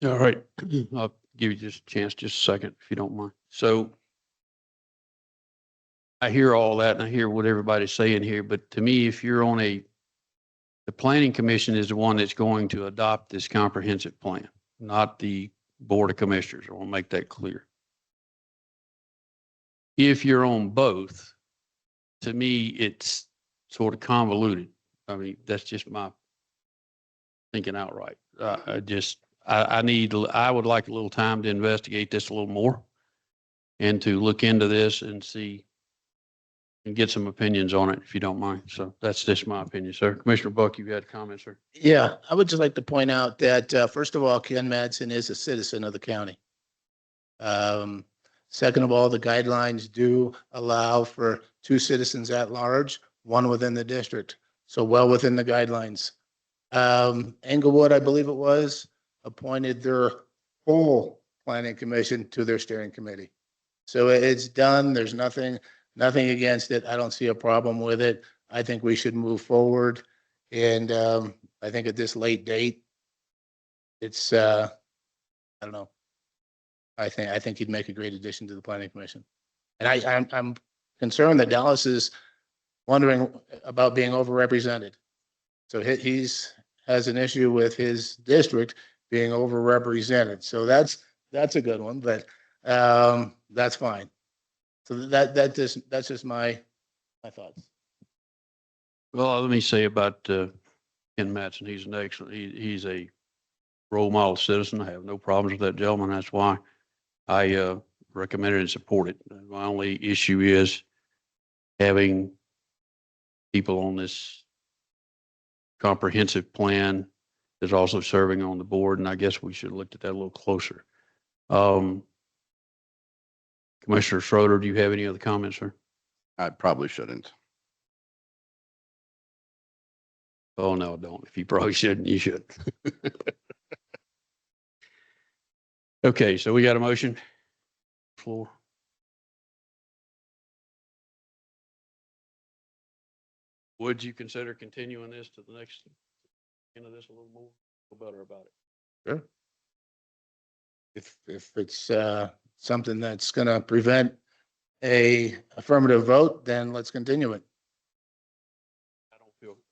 [SPEAKER 1] All right. I'll give you just a chance, just a second, if you don't mind. So I hear all that and I hear what everybody's saying here, but to me, if you're on the planning commission is the one that's going to adopt this comprehensive plan, not the board of commissioners. I want to make that clear. If you're on both, to me, it's sort of convoluted. I mean, that's just my thinking outright. I would like a little time to investigate this a little more and to look into this and see and get some opinions on it, if you don't mind. So that's just my opinion, sir. Commissioner Buck, you had comments, sir?
[SPEAKER 4] Yeah, I would just like to point out that, first of all, Ken Madsen is a citizen of the county. Second of all, the guidelines do allow for 2 citizens at large, 1 within the district. So well within the guidelines. Englewood, I believe it was, appointed their whole planning commission to their steering committee. So it's done. There's nothing against it. I don't see a problem with it. I think we should move forward. And I think at this late date, it's, I don't know. I think he'd make a great addition to the planning commission. And I'm concerned that Dallas is wondering about being overrepresented. So has an issue with his district being overrepresented. So that's a good one, but that's fine. So that's just my thoughts.
[SPEAKER 1] Well, let me say about Ken Madsen, he's an excellent, he's a role model citizen. I have no problems with that gentleman. That's why I recommend it and support it. My only issue is having people on this comprehensive plan that's also serving on the board, and I guess we should have looked at that a little closer. Commissioner Schroeder, do you have any other comments, sir?
[SPEAKER 5] I probably shouldn't.
[SPEAKER 1] Oh, no, don't. If you probably shouldn't, you should. Okay, so we got a motion. Floor. Would you consider continuing this to the next end of this a little more? Feel better about it.
[SPEAKER 4] Sure. If it's something that's going to prevent a affirmative vote, then let's continue it.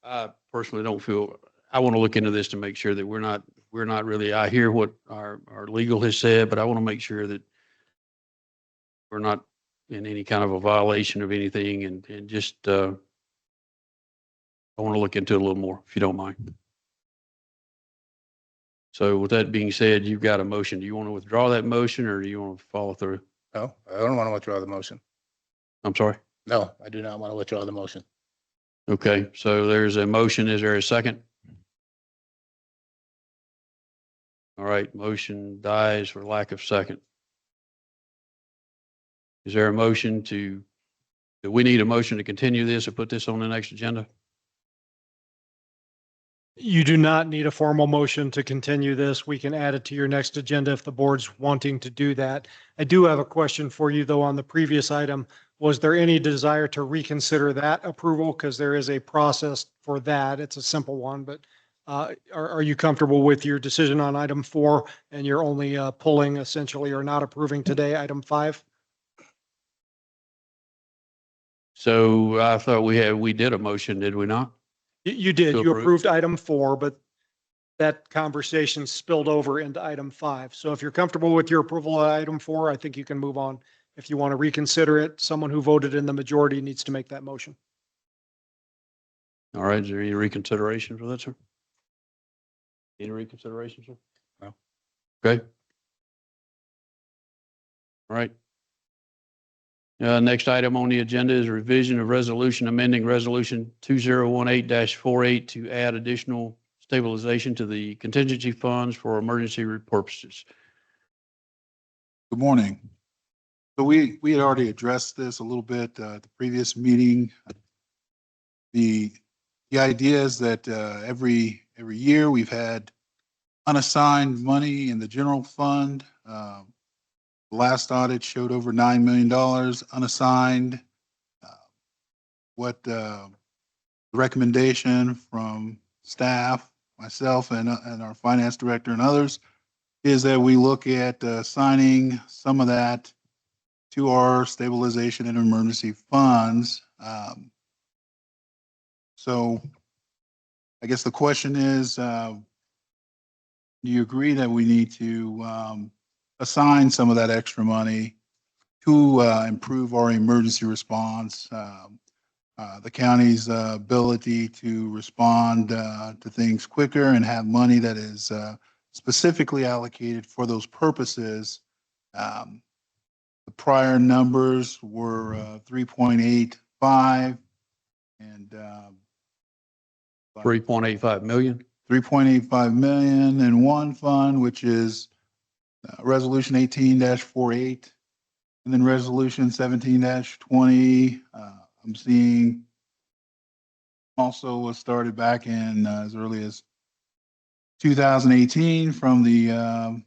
[SPEAKER 1] I personally don't feel, I want to look into this to make sure that we're not really, I hear what our legal has said, but I want to make sure that we're not in any kind of a violation of anything and just, I want to look into it a little more, if you don't mind. So with that being said, you've got a motion. Do you want to withdraw that motion or do you want to follow through?
[SPEAKER 4] No, I don't want to withdraw the motion.
[SPEAKER 1] I'm sorry.
[SPEAKER 4] No, I do not want to withdraw the motion.
[SPEAKER 1] Okay, so there's a motion. Is there a second? All right, motion dies for lack of second. Is there a motion do we need a motion to continue this or put this on the next agenda?
[SPEAKER 8] You do not need a formal motion to continue this. We can add it to your next agenda if the board's wanting to do that. I do have a question for you, though, on the previous item. Was there any desire to reconsider that approval? Because there is a process for that. It's a simple one, but are you comfortable with your decision on item 4 and you're only pulling essentially or not approving today item 5?
[SPEAKER 1] So I thought we did a motion, did we not?
[SPEAKER 8] You did.
[SPEAKER 1] To
[SPEAKER 8] You
[SPEAKER 1] approve.
[SPEAKER 8] approved item 4, but that conversation spilled over into item 5. So if you're comfortable with your approval of item 4, I think you can move on. If you want to reconsider it, someone who voted in the majority needs to make that motion.
[SPEAKER 1] All right, is there any reconsideration for that, sir? Any reconsideration, sir?
[SPEAKER 4] No.
[SPEAKER 1] Okay. All right. Next item on the agenda is a revision of resolution amending resolution 2018-48 to add additional stabilization to the contingency funds for emergency purposes.
[SPEAKER 13] Good morning. So we had already addressed this a little bit at the previous meeting. The idea is that every year we've had unassigned money in the general fund. The last audit showed over $9 million unassigned. What the recommendation from staff, myself and our finance director and others is that we look at assigning some of that to our stabilization and emergency funds. So I guess the question is, do you agree that we need to assign some of that extra money to improve our emergency response, the county's ability to respond to things quicker and have money that is specifically allocated for those purposes? The prior numbers were 3.85 and
[SPEAKER 1] 3.85 million.
[SPEAKER 13] 3.85 million in one fund, which is resolution 18-48, and then resolution 17-20. I'm seeing also was started back in as early as 2018 from the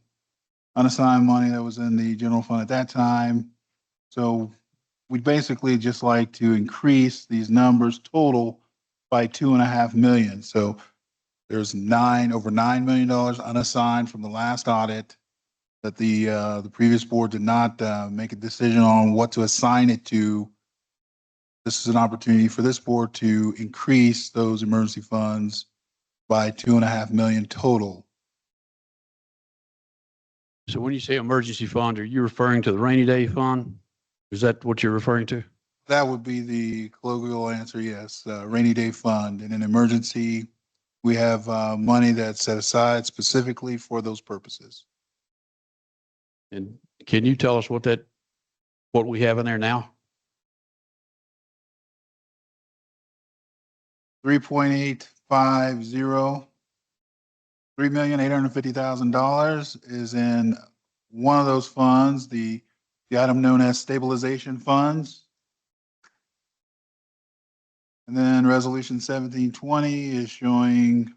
[SPEAKER 13] unassigned money that was in the general fund at that time. So we'd basically just like to increase these numbers total by $2.5 million. So there's over $9 million unassigned from the last audit that the previous board did not make a decision on what to assign it to. This is an opportunity for this board to increase those emergency funds by $2.5 million total.
[SPEAKER 1] So when you say emergency fund, are you referring to the rainy day fund? Is that what you're referring to?
[SPEAKER 13] That would be the colloquial answer, yes. Rainy day fund. In an emergency, we have money that's set aside specifically for those purposes.
[SPEAKER 1] And can you tell us what we have in there now?
[SPEAKER 13] 3.850, $3,850,000 is in one of those funds, the item known as stabilization funds. And then resolution 1720 is showing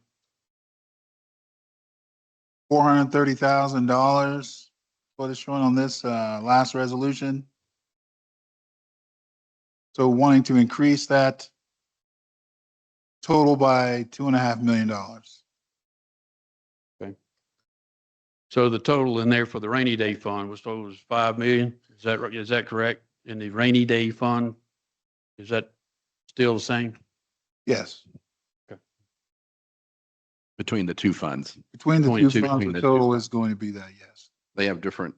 [SPEAKER 13] $430,000. What is showing on this last resolution. So wanting to increase that total by $2.5 million.
[SPEAKER 1] Okay. So the total in there for the rainy day fund was 5 million. Is that right? Is that correct? In the rainy day fund, is that still the same?
[SPEAKER 13] Yes.
[SPEAKER 1] Okay.
[SPEAKER 5] Between the two funds.
[SPEAKER 13] Between the two funds,
[SPEAKER 5] between
[SPEAKER 13] the
[SPEAKER 5] the
[SPEAKER 13] total
[SPEAKER 5] two.
[SPEAKER 13] is going to be that, yes.
[SPEAKER 5] They have different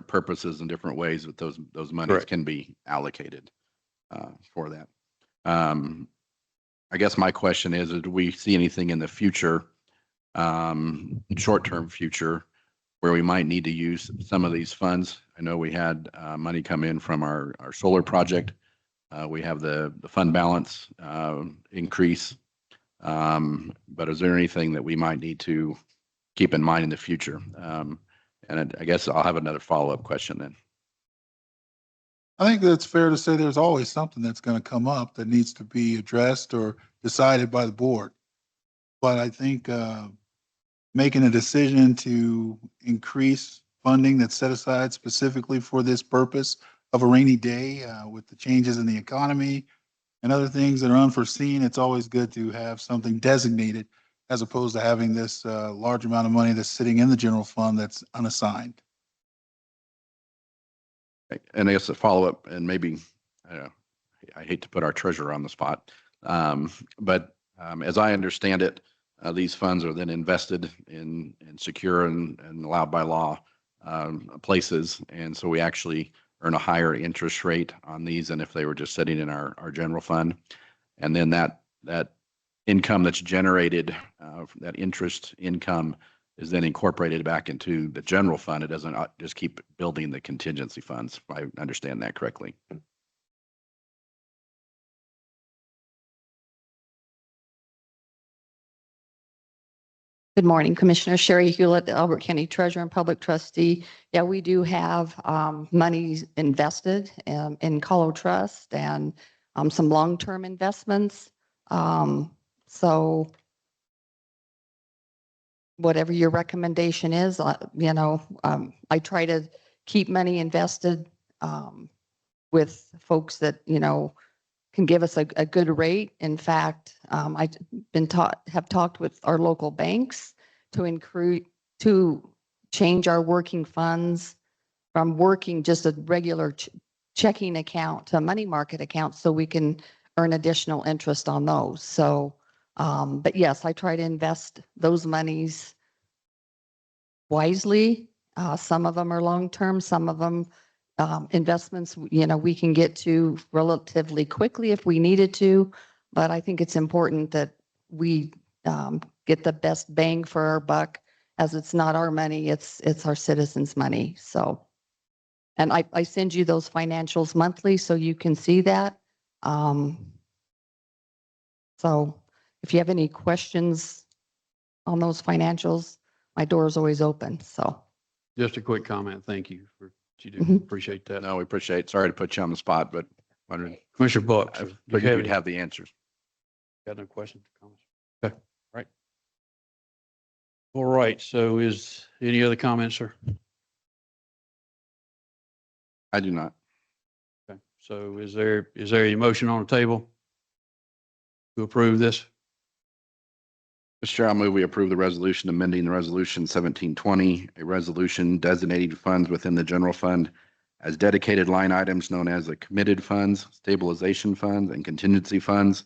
[SPEAKER 5] purposes and different ways that those monies
[SPEAKER 1] Correct.
[SPEAKER 5] can be allocated for that. I guess my question is, do we see anything in the future, short-term future, where we might need to use some of these funds? I know we had money come in from our solar project. We have the fund balance increase. But is there anything that we might need to keep in mind in the future? And I guess I'll have another follow-up question then.
[SPEAKER 13] I think that's fair to say there's always something that's going to come up that needs to be addressed or decided by the board. But I think making a decision to increase funding that's set aside specifically for this purpose of a rainy day with the changes in the economy and other things that are unforeseen, it's always good to have something designated as opposed to having this large amount of money that's sitting in the general fund that's unassigned.
[SPEAKER 5] And I guess a follow-up, and maybe, I hate to put our treasurer on the spot, but as I understand it, these funds are then invested in secure and allowed by law places. And so we actually earn a higher interest rate on these than if they were just sitting in our general fund. And then that income that's generated, that interest income is then incorporated back into the general fund. It doesn't just keep building the contingency funds, if I understand that correctly.
[SPEAKER 14] Good morning, Commissioner Sherry Hewlett, the Elbert County Treasurer and Public Trustee. Yeah, we do have money invested in Colo Trust and some long-term investments. So whatever your recommendation is, I try to keep money invested with folks that, can give us a good rate. In fact, have talked with our local banks to change our working funds from working just a regular checking account to a money market account so we can earn additional interest on those. So, but yes, I try to invest those monies wisely. Some of them are long-term, some of them investments, we can get to relatively quickly if we needed to, but I think it's important that we get the best bang for our buck, as it's not our money, it's our citizens' money. So, and I send you those financials monthly so you can see that. So if you have any questions on those financials, my door is always open. So
[SPEAKER 1] Just a quick comment. Thank you for what you do.
[SPEAKER 14] Mhm.
[SPEAKER 1] Appreciate that.
[SPEAKER 5] No, we appreciate, sorry to put you on the spot, but wondering,
[SPEAKER 1] Commissioner Buck,
[SPEAKER 5] I
[SPEAKER 1] do you
[SPEAKER 5] figured
[SPEAKER 1] have
[SPEAKER 5] you'd
[SPEAKER 1] any,
[SPEAKER 5] have the answers.
[SPEAKER 1] got no questions or comments? Okay, right. All right, so is any other comments, sir?
[SPEAKER 5] I do not.
[SPEAKER 1] Okay, so is there a motion on the table to approve this?
[SPEAKER 5] Mr. Chair, I'll move we approve the resolution amending the resolution 1720, a resolution designating funds within the general fund as dedicated line items known as the committed funds, stabilization funds, and contingency funds,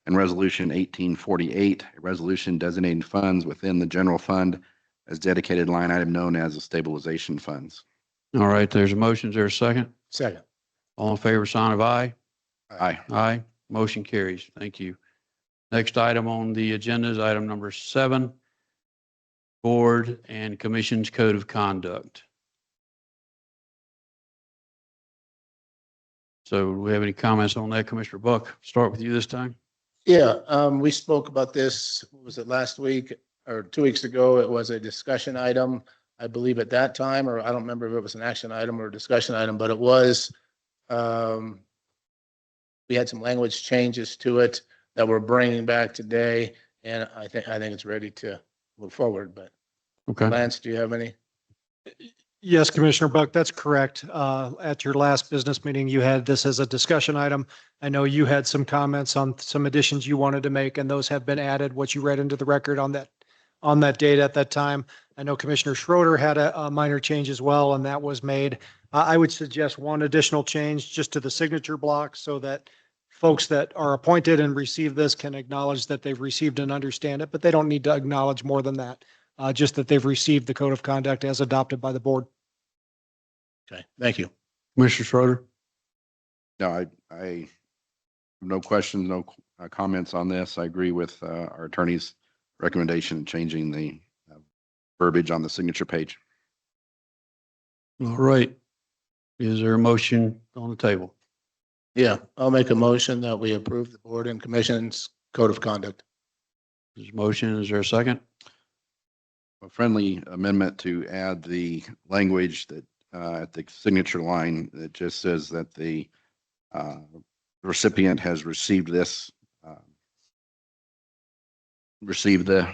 [SPEAKER 5] and resolution 1848, a resolution designating funds within the general fund as dedicated line item known as the stabilization funds.
[SPEAKER 1] All right, there's a motion. Is there a second?
[SPEAKER 7] Second.
[SPEAKER 1] All in favor, sign of aye.
[SPEAKER 5] Aye.
[SPEAKER 1] Aye. Motion carries. Thank you. Next item on the agenda is item number 7, Board and Commission's Code of Conduct. So do we have any comments on that, Commissioner Buck? Start with you this time.
[SPEAKER 4] Yeah, we spoke about this, was it last week or 2 weeks ago? It was a discussion item, I believe at that time, or I don't remember if it was an action item or a discussion item, but it was, we had some language changes to it that we're bringing back today, and I think it's ready to move forward, but
[SPEAKER 1] Okay.
[SPEAKER 4] Lance, do you have any?
[SPEAKER 8] Yes, Commissioner Buck, that's correct. At your last business meeting, you had this as a discussion item. I know you had some comments on some additions you wanted to make, and those have been added, what you read into the record on that date at that time. I know Commissioner Schroeder had a minor change as well, and that was made. I would suggest one additional change just to the signature block so that folks that are appointed and receive this can acknowledge that they've received and understand it, but they don't need to acknowledge more than that. Just that they've received the code of conduct as adopted by the board.
[SPEAKER 4] Okay, thank you.
[SPEAKER 1] Commissioner Schroeder?
[SPEAKER 5] No, I have no questions, no comments on this. I agree with our attorney's recommendation, changing the verbiage on the signature page.
[SPEAKER 1] All right. Is there a motion on the table?
[SPEAKER 4] Yeah, I'll make a motion that we approve the Board and Commission's Code of Conduct.
[SPEAKER 1] There's a motion. Is there a second?
[SPEAKER 5] A friendly amendment to add the language that at the signature line that just says that the recipient has received this, received the.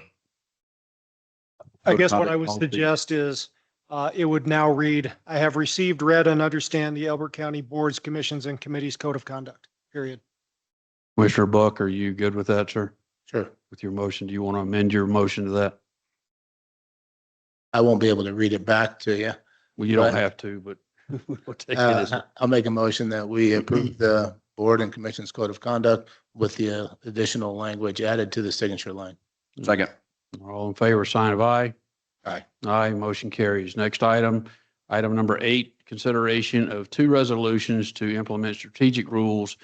[SPEAKER 8] I guess what I would suggest is it would now read, I have received, read, and understand the Elbert County Boards, Commissions, and Committees Code of Conduct, period.
[SPEAKER 1] Commissioner Buck, are you good with that, sir?
[SPEAKER 4] Sure.
[SPEAKER 1] With your motion, do you want to amend your motion to that?
[SPEAKER 4] I won't be able to read it back to you.
[SPEAKER 1] Well, you don't
[SPEAKER 4] Right.
[SPEAKER 1] have to, but we'll take it as.
[SPEAKER 4] I'll make a motion that we approve the Board and Commission's Code of Conduct with the additional language added to the signature line.
[SPEAKER 5] Second.
[SPEAKER 1] All in favor, sign of aye.
[SPEAKER 4] Aye.
[SPEAKER 1] Aye, motion carries. Next item, item number 8, consideration of 2 resolutions to implement strategic rules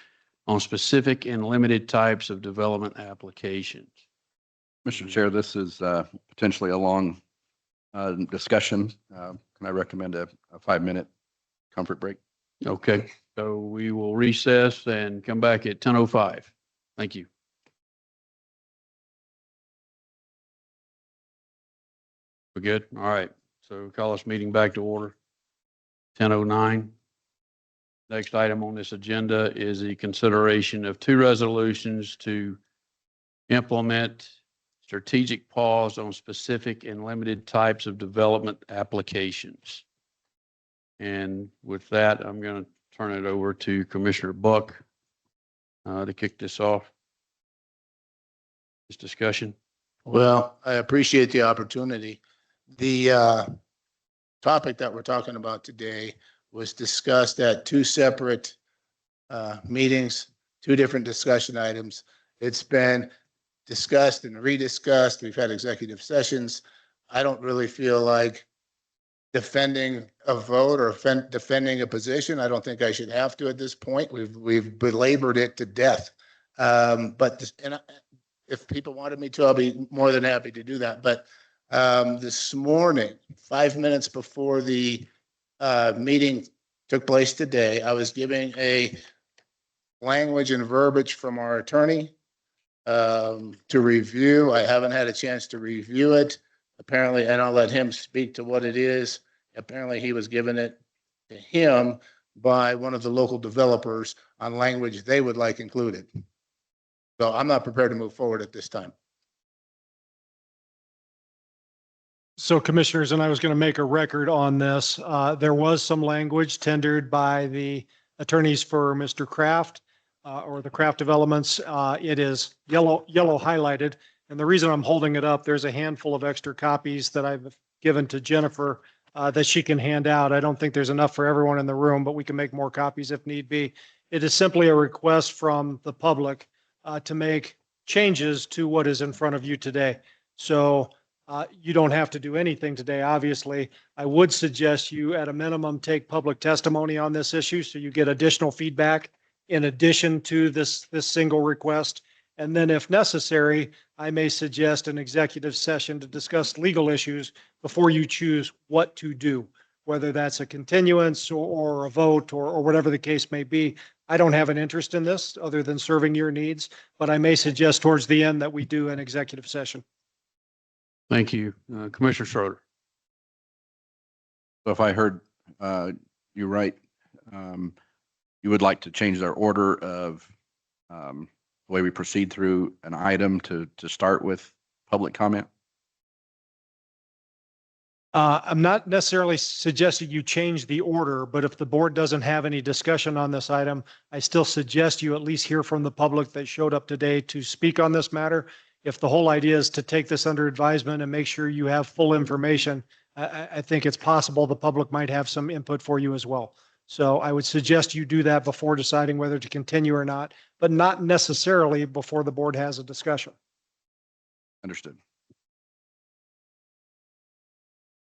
[SPEAKER 1] on specific and limited types of development applications.
[SPEAKER 5] Mr. Chair, this is potentially along discussion, can I recommend a 5-minute comfort break?
[SPEAKER 1] Okay, so we will recess and come back at 10:05. Thank you. We're good? All right. So call this meeting back to order. 10:09. Next item on this agenda is the consideration of 2 resolutions to implement strategic pause on specific and limited types of development applications. And with that, I'm going to turn it over to Commissioner Buck to kick this off. This discussion.
[SPEAKER 4] Well, I appreciate the opportunity. The topic that we're talking about today was discussed at 2 separate meetings, 2 different discussion items. It's been discussed and rediscussed. We've had executive sessions. I don't really feel like defending a vote or defending a position. I don't think I should have to at this point. We've belabored it to death. If people wanted me to, I'll be more than happy to do that. But this morning, 5 minutes before the meeting took place today, I was giving a language and verbiage from our attorney to review. I haven't had a chance to review it. Apparently, and I'll let him speak to what it is. Apparently, he was given it to him by one of the local developers on language they would like included. So I'm not prepared to move forward at this time.
[SPEAKER 8] So commissioners, and I was going to make a record on this. There was some language tendered by the attorneys for Mr. Kraft or the Kraft Developments. It is yellow highlighted. And the reason I'm holding it up, there's a handful of extra copies that I've given to Jennifer that she can hand out. I don't think there's enough for everyone in the room, but we can make more copies if need be. It is simply a request from the public to make changes to what is in front of you today. So you don't have to do anything today, obviously. I would suggest you, at a minimum, take public testimony on this issue so you get additional feedback in addition to this single request. And then if necessary, I may suggest an executive session to discuss legal issues before you choose what to do, whether that's a continuance or a vote or whatever the case may be. I don't have an interest in this other than serving your needs, but I may suggest towards the end that we do an executive session.
[SPEAKER 1] Thank you. Commissioner Schroeder.
[SPEAKER 5] So if I heard you right, you would like to change their order of the way we proceed through an item to start with public comment?
[SPEAKER 8] I'm not necessarily suggesting you change the order, but if the board doesn't have any discussion on this item, I still suggest you at least hear from the public that showed up today to speak on this matter. If the whole idea is to take this under advisement and make sure you have full information, I think it's possible the public might have some input for you as well. So I would suggest you do that before deciding whether to continue or not, but not necessarily before the board has a discussion.
[SPEAKER 5] Understood.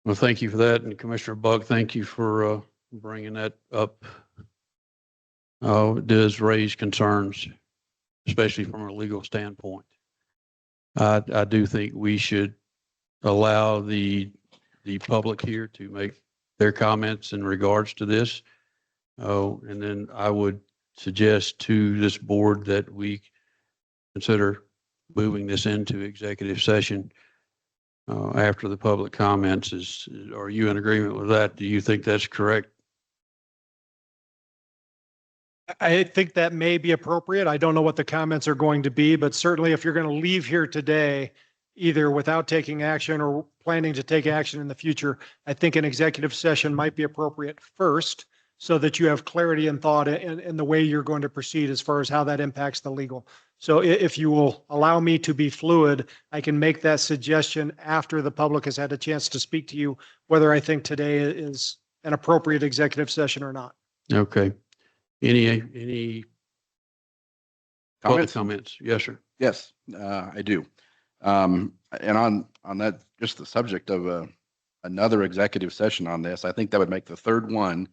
[SPEAKER 1] Well, thank you for that. And Commissioner Buck, thank you for bringing that up. It does raise concerns, especially from a legal standpoint. I do think we should allow the public here to make their comments in regards to this. And then I would suggest to this board that we consider moving this into executive session after the public comments. Are you in agreement with that? Do you think that's correct?
[SPEAKER 8] I think that may be appropriate. I don't know what the comments are going to be, but certainly if you're going to leave here today, either without taking action or planning to take action in the future, I think an executive session might be appropriate first so that you have clarity and thought in the way you're going to proceed as far as how that impacts the legal. So if you will allow me to be fluid, I can make that suggestion after the public has had a chance to speak to you, whether I think today is an appropriate executive session or not.
[SPEAKER 1] Okay. Any public comments? Yes, sir.
[SPEAKER 5] Yes, I do. And on that, just the subject of another executive session on this, I think that would make the third one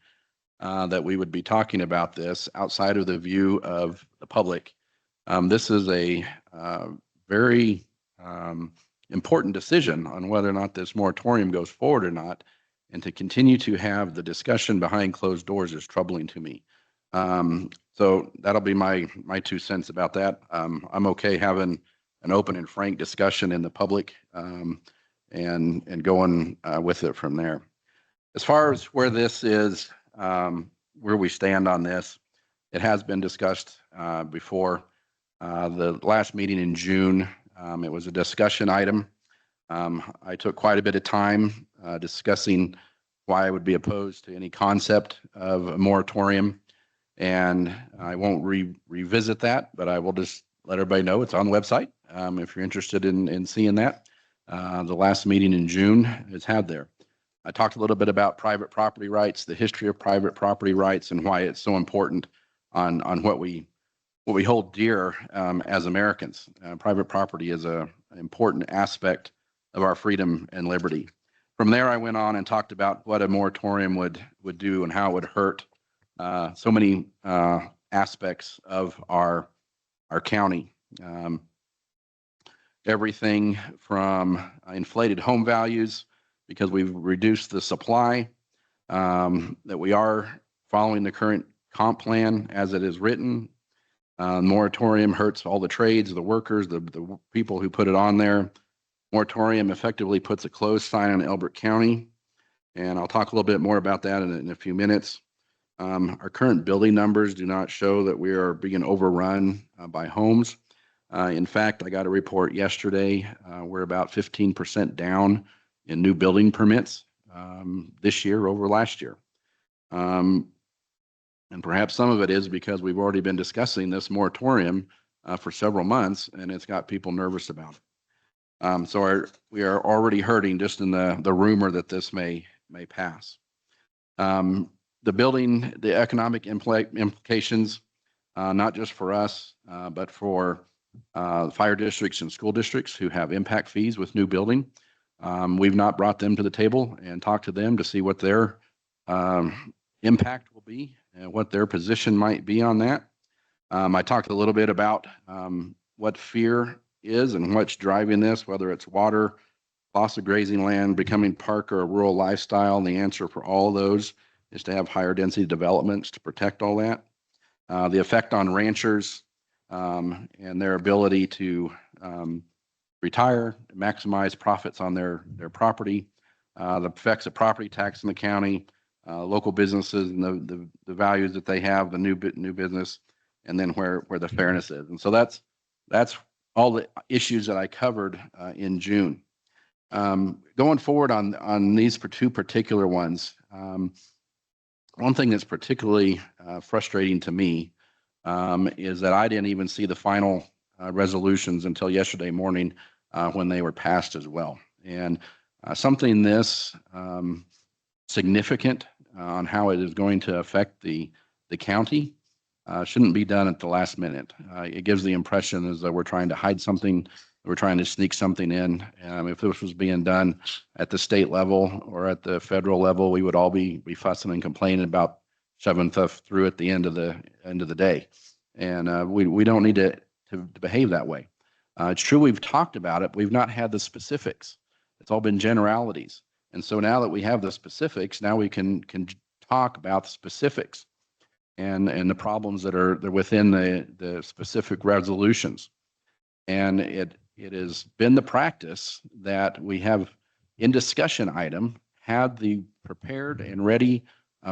[SPEAKER 5] that we would be talking about this outside of the view of the public. This is a very important decision on whether or not this moratorium goes forward or not. And to continue to have the discussion behind closed doors is troubling to me. So that'll be my 2 cents about that. I'm okay having an open and frank discussion in the public, and going with it from there. As far as where this is, where we stand on this, it has been discussed before. The last meeting in June, it was a discussion item. I took quite a bit of time discussing why I would be opposed to any concept of a moratorium. And I won't revisit that, but I will just let everybody know it's on the website if you're interested in seeing that. The last meeting in June is had there. I talked a little bit about private property rights, the history of private property rights, and why it's so important on what we hold dear as Americans. Private property is an important aspect of our freedom and liberty. From there, I went on and talked about what a moratorium would do and how it would hurt so many aspects of our county. Everything from inflated home values, because we've reduced the supply, that we are following the current comp plan as it is written. Moratorium hurts all the trades, the workers, the people who put it on there. Moratorium effectively puts a closed sign on Elbert County, and I'll talk a little bit more about that in a few minutes. Our current building numbers do not show that we are being overrun by homes. In fact, I got a report yesterday. We're about 15% down in new building permits this year over last year. And perhaps some of it is because we've already been discussing this moratorium for several months, and it's got people nervous about it. So we are already hurting just in the rumor that this may pass. The economic implications, not just for us, but for fire districts and school districts who have impact fees with new building. We've not brought them to the table and talked to them to see what their impact will be and what their position might be on that. I talked a little bit about what fear is and what's driving this, whether it's water, loss of grazing land, becoming park or a rural lifestyle. And the answer for all of those is to have higher density developments to protect all that. The effect on ranchers and their ability to retire, maximize profits on their property, the effects of property tax in the county, local businesses and the values that they have, the new business, and then where the fairness is. And so that's all the issues that I covered in June. Going forward on these two particular ones, one thing that's particularly frustrating to me is that I didn't even see the final resolutions until yesterday morning when they were passed as well. And something this significant on how it is going to affect the county shouldn't be done at the last minute. It gives the impression as though we're trying to hide something, we're trying to sneak something in. If this was being done at the state level or at the federal level, we would all be fussing and complaining about shoving stuff through at the end of the day. And we don't need to behave that way. It's true we've talked about it, but we've not had the specifics. It's all been generalities. And so now that we have the specifics, now we can talk about the specifics and the problems that are within the specific resolutions. And it has been the practice that we have in discussion item had the prepared and ready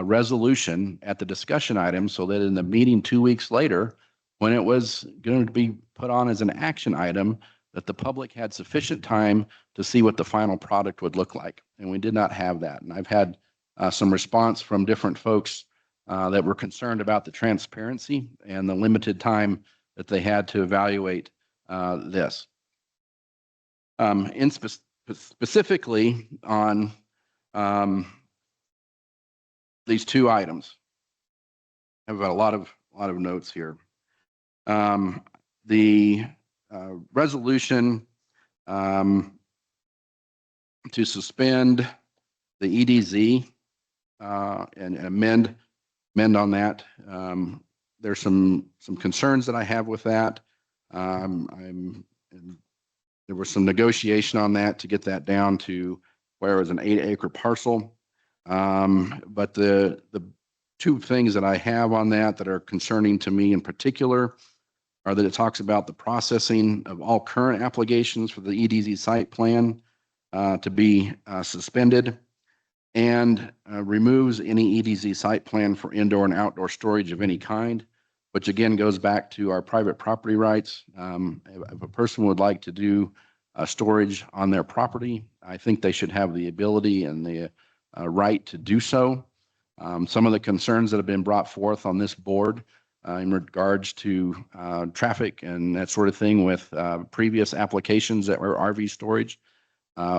[SPEAKER 5] resolution at the discussion item so that in the meeting 2 weeks later, when it was going to be put on as an action item, that the public had sufficient time to see what the final product would look like. And we did not have that. And I've had some response from different folks that were concerned about the transparency and the limited time that they had to evaluate this. Specifically on these two items, I have a lot of notes here. The resolution to suspend the EDZ and amend on that. There's some concerns that I have with that. I'm There was some negotiation on that to get that down to where it was an 8-acre parcel. But the two things that I have on that are concerning to me in particular are that it talks about the processing of all current applications for the EDZ site plan to be suspended, and removes any EDZ site plan for indoor and outdoor storage of any kind, which again goes back to our private property rights. If a person would like to do storage on their property, I think they should have the ability and the right to do so. Some of the concerns that have been brought forth on this board in regards to traffic and that sort of thing with previous applications that were RV storage,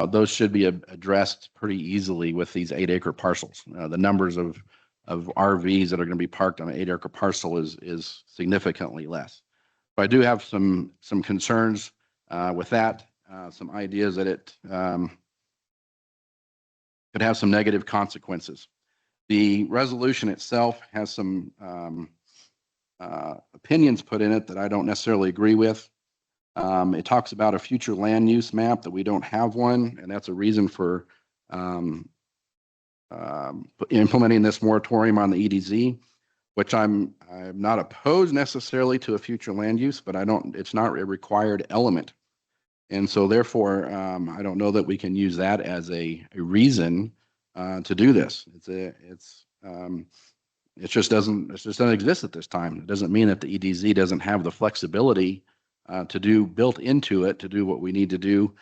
[SPEAKER 5] those should be addressed pretty easily with these 8-acre parcels. The numbers of RVs that are going to be parked on an 8-acre parcel is significantly less. But I do have some concerns with that, some ideas that it could have some negative consequences. The resolution itself has some opinions put in it that I don't necessarily agree with. It talks about a future land use map, that we don't have one, and that's a reason for implementing this moratorium on the EDZ, which I'm not opposed necessarily to a future land use, but it's not a required element. And so therefore, I don't know that we can use that as a reason to do this. It just doesn't exist at this time. It doesn't mean that the EDZ doesn't have the flexibility to do built into it to do what we need to do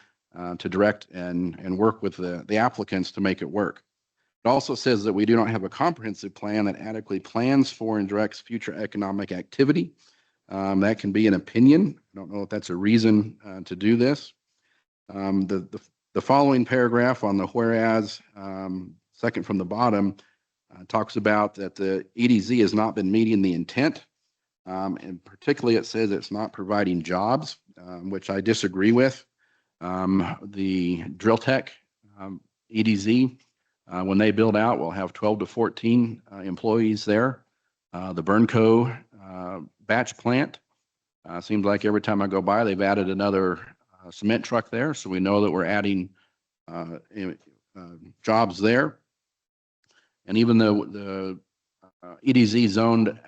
[SPEAKER 5] to direct and work with the applicants to make it work. It also says that we do not have a comprehensive plan that adequately plans for and directs future economic activity. That can be an opinion. I don't know if that's a reason to do this. The following paragraph on the whereas, second from the bottom, talks about that the EDZ has not been meeting the intent. And particularly it says it's not providing jobs, which I disagree with. The Drill Tech EDZ, when they build out, will have 12 to 14 employees there. The Burnco batch plant, seems like every time I go by, they've added another cement truck there. So we know that we're adding jobs there. And even the EDZ zoned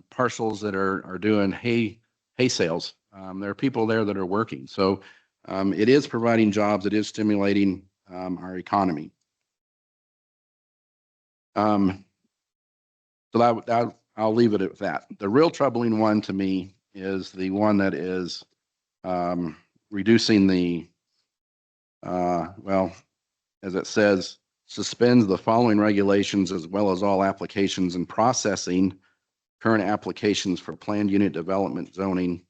[SPEAKER 5] parcels that are doing hay sales, there are people there that are working. So it is providing jobs. It is stimulating our economy. So I'll leave it at that. The real troubling one to me is the one that is reducing the, well, as it says, suspends the following regulations as well as all applications and processing current applications for planned unit development zoning,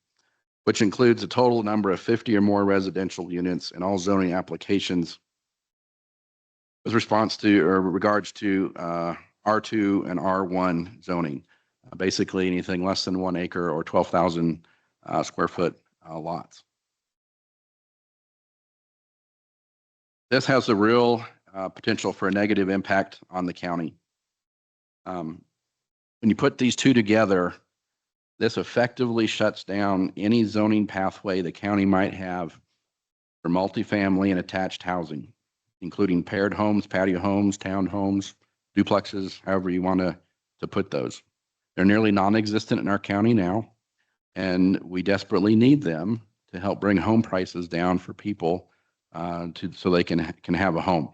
[SPEAKER 5] which includes a total number of 50 or more residential units and all zoning applications with response to or regards to R2 and R1 zoning. Basically anything less than 1 acre or 12,000 square foot lots. This has a real potential for a negative impact on the county. When you put these two together, this effectively shuts down any zoning pathway the county might have for multifamily and attached housing, including paired homes, patio homes, townhomes, duplexes, however you want to put those. They're nearly non-existent in our county now, and we desperately need them to help bring home prices down for people so they can have a home.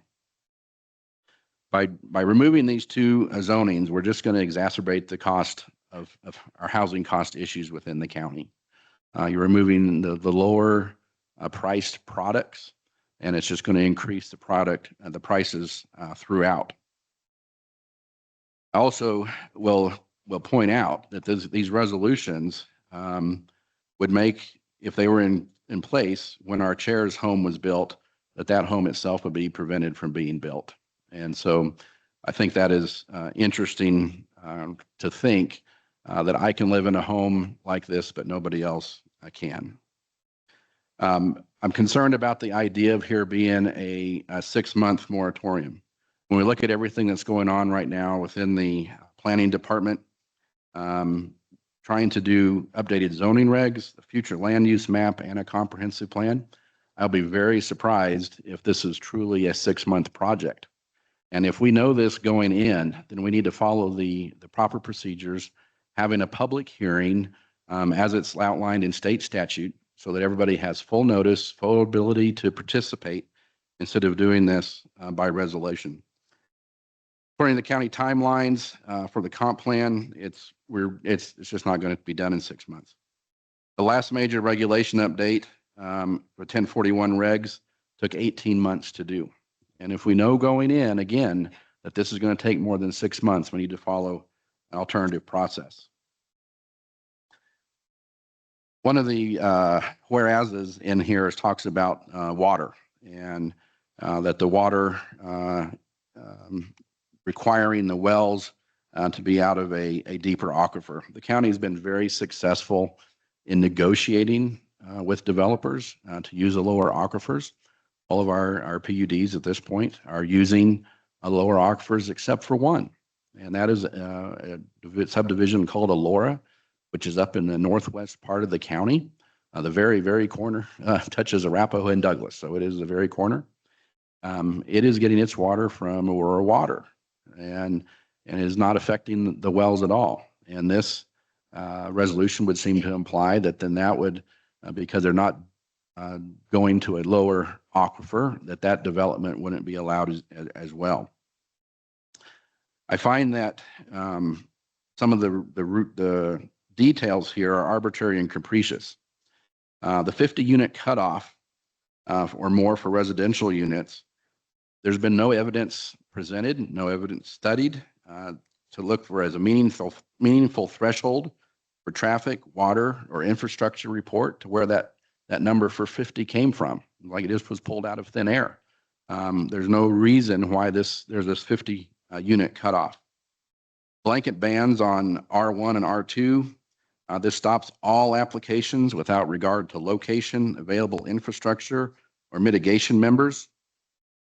[SPEAKER 5] By removing these two zonings, we're just going to exacerbate the cost of our housing cost issues within the county. You're removing the lower priced products, and it's just going to increase the prices throughout. I also will point out that these resolutions would make, if they were in place when our chair's home was built, that home itself would be prevented from being built. And so I think that is interesting to think that I can live in a home like this, but nobody else can. I'm concerned about the idea of here being a 6-month moratorium. When we look at everything that's going on right now within the planning department, trying to do updated zoning regs, the future land use map, and a comprehensive plan, I'll be very surprised if this is truly a 6-month project. And if we know this going in, then we need to follow the proper procedures, having a public hearing as it's outlined in state statute so that everybody has full notice, full ability to participate instead of doing this by resolution. According to the county timelines for the comp plan, it's just not going to be done in 6 months. The last major regulation update for 1041 regs took 18 months to do. And if we know going in, again, that this is going to take more than 6 months, we need to follow an alternative process. One of the whereases in here talks about water and that the water requiring the wells to be out of a deeper aquifer. The county has been very successful in negotiating with developers to use the lower aquifers. All of our PUDs at this point are using lower aquifers except for one, and that is a subdivision called Elora, which is up in the northwest part of the county. The very, very corner touches Arapahoe and Douglas, so it is the very corner. It is getting its water from Aurora Water, and is not affecting the wells at all. And this resolution would seem to imply that then that would, because they're not going to a lower aquifer, that development wouldn't be allowed as well. I find that some of the details here are arbitrary and capricious. The 50-unit cutoff or more for residential units, there's been no evidence presented, no evidence studied to look for as a meaningful threshold for traffic, water, or infrastructure report to where that number for 50 came from. Like it just was pulled out of thin air. There's no reason why there's this 50 unit cutoff. Blanket bans on R1 and R2. This stops all applications without regard to location, available infrastructure, or mitigation members.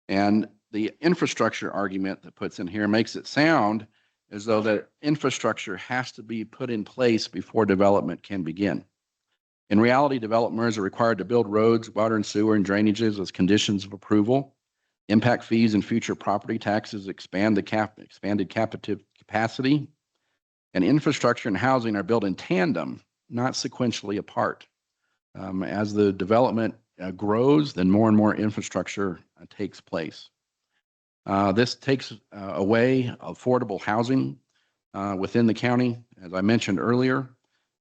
[SPEAKER 5] And the infrastructure argument that puts in here makes it sound as though that infrastructure has to be put in place before development can begin. In reality, developers are required to build roads, water and sewer, and drainages as conditions of approval. Impact fees and future property taxes expand the expanded capacity. And infrastructure and housing are built in tandem, not sequentially apart. As the development grows, then more and more infrastructure takes place. This takes away affordable housing within the county, as I mentioned earlier,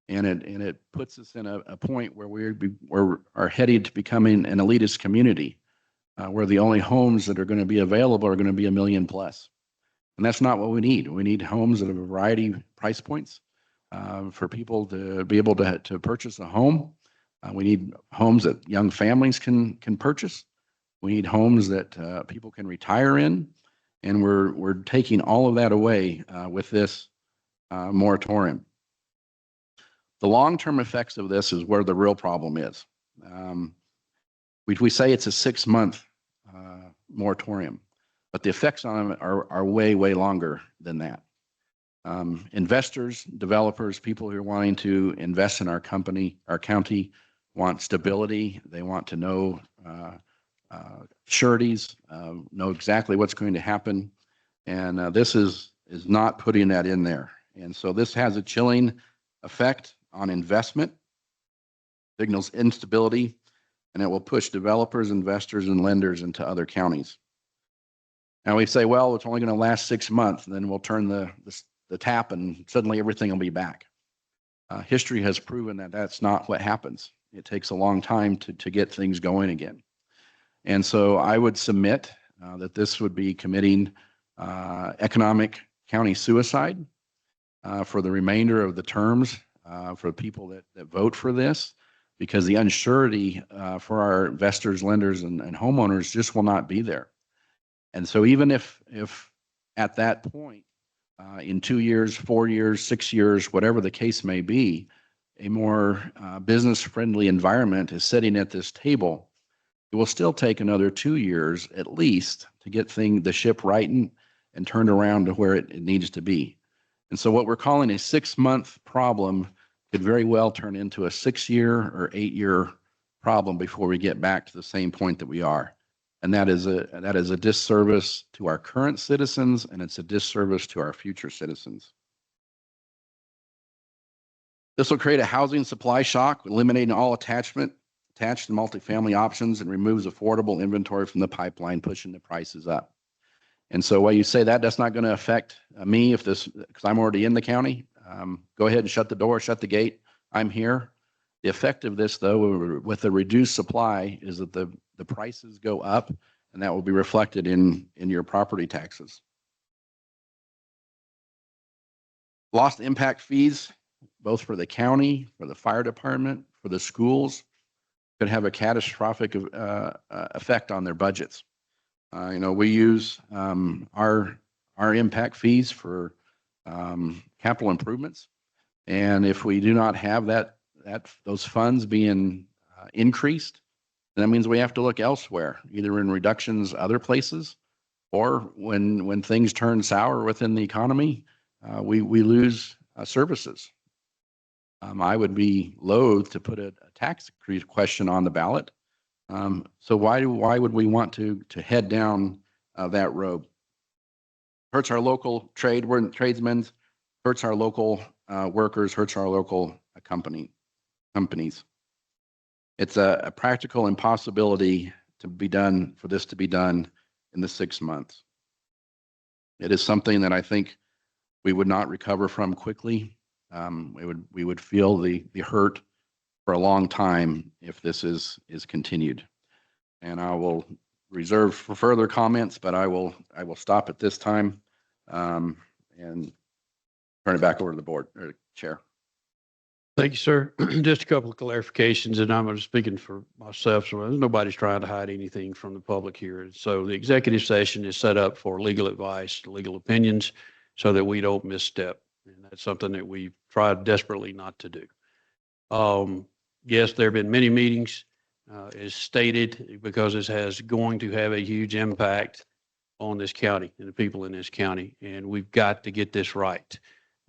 [SPEAKER 5] and it puts us in a point where we are headed to becoming an elitist community, where the only homes that are going to be available are going to be $1 million plus. And that's not what we need. We need homes at a variety of price points for people to be able to purchase a home. We need homes that young families can purchase. We need homes that people can retire in. And we're taking all of that away with this moratorium. The long-term effects of this is where the real problem is. We say it's a 6-month moratorium, but the effects on them are way, way longer than that. Investors, developers, people who are wanting to invest in our county want stability. They want to know sureties, know exactly what's going to happen. And this is not putting that in there. And so this has a chilling effect on investment, signals instability, and it will push developers, investors, and lenders into other counties. Now we say, well, it's only going to last 6 months, and then we'll turn the tap and suddenly everything will be back. History has proven that that's not what happens. It takes a long time to get things going again. And so I would submit that this would be committing economic county suicide for the remainder of the terms for people that vote for this, because the unsurety for our investors, lenders, and homeowners just will not be there. And so even if at that point, in 2 years, 4 years, 6 years, whatever the case may be, a more business-friendly environment is sitting at this table, it will still take another 2 years at least to get the ship rightened and turned around to where it needs to be. And so what we're calling a 6-month problem could very well turn into a 6-year or 8-year problem before we get back to the same point that we are. And that is a disservice to our current citizens, and it's a disservice to our future citizens. This will create a housing supply shock, eliminating all attached and multifamily options, and removes affordable inventory from the pipeline, pushing the prices up. And so while you say that's not going to affect me because I'm already in the county, go ahead and shut the door, shut the gate. I'm here. The effect of this, though, with the reduced supply, is that the prices go up, and that will be reflected in your property taxes. Lost impact fees, both for the county, for the fire department, for the schools, could have a catastrophic effect on their budgets. We use our impact fees for capital improvements, and if we do not have those funds being increased, then that means we have to look elsewhere, either in reductions other places, or when things turn sour within the economy, we lose services. I would be loath to put a tax increase question on the ballot. So why would we want to head down that road? Hurts our local tradesmen, hurts our local workers, hurts our local companies. It's a practical impossibility for this to be done in the 6 months. It is something that I think we would not recover from quickly. We would feel the hurt for a long time if this is continued. And I will reserve for further comments, but I will stop at this time and turn it back over to the board or chair.
[SPEAKER 1] Thank you, sir. Just a couple of clarifications, and I'm speaking for myself, so nobody's trying to hide anything from the public here. So the executive session is set up for legal advice, legal opinions, so that we don't misstep. And that's something that we've tried desperately not to do. Yes, there have been many meetings, as stated, because this has going to have a huge impact on this county and the people in this county, and we've got to get this right.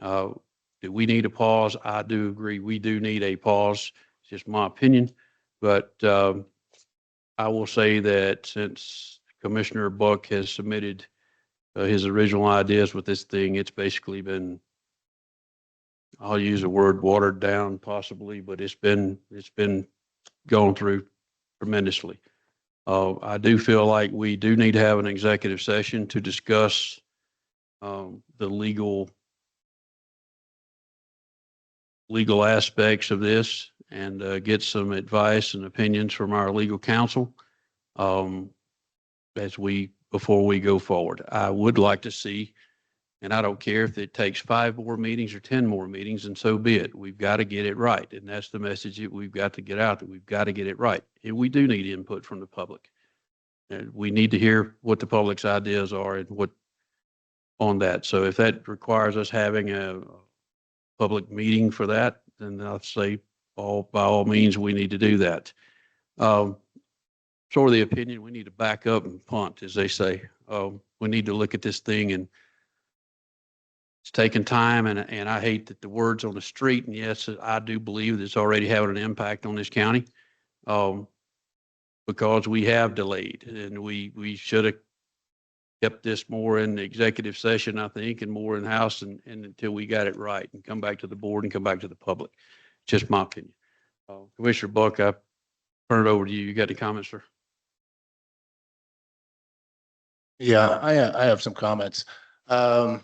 [SPEAKER 1] Do we need a pause? I do agree. We do need a pause. It's just my opinion. But I will say that since Commissioner Buck has submitted his original ideas with this thing, it's basically been, I'll use the word watered down possibly, but it's been gone through tremendously. I do feel like we do need to have an executive session to discuss the legal aspects of this and get some advice and opinions from our legal counsel before we go forward. I would like to see, and I don't care if it takes 5 more meetings or 10 more meetings, and so be it. We've got to get it right. And that's the message that we've got to get out, that we've got to get it right. And we do need input from the public. And we need to hear what the public's ideas are and what on that. So if that requires us having a public meeting for that, then I'll say by all means, we need to do that. Sort of the opinion, we need to back up and punt, as they say. We need to look at this thing, and it's taken time, and I hate that the word's on the street, and yes, I do believe that it's already having an impact on this county because we have delayed, and we should have kept this more in the executive session, I think, and more in-house and until we got it right and come back to the board and come back to the public. Just my opinion. Commissioner Buck, I turn it over to you. You got any comments, sir?
[SPEAKER 4] Yeah, I have some comments. And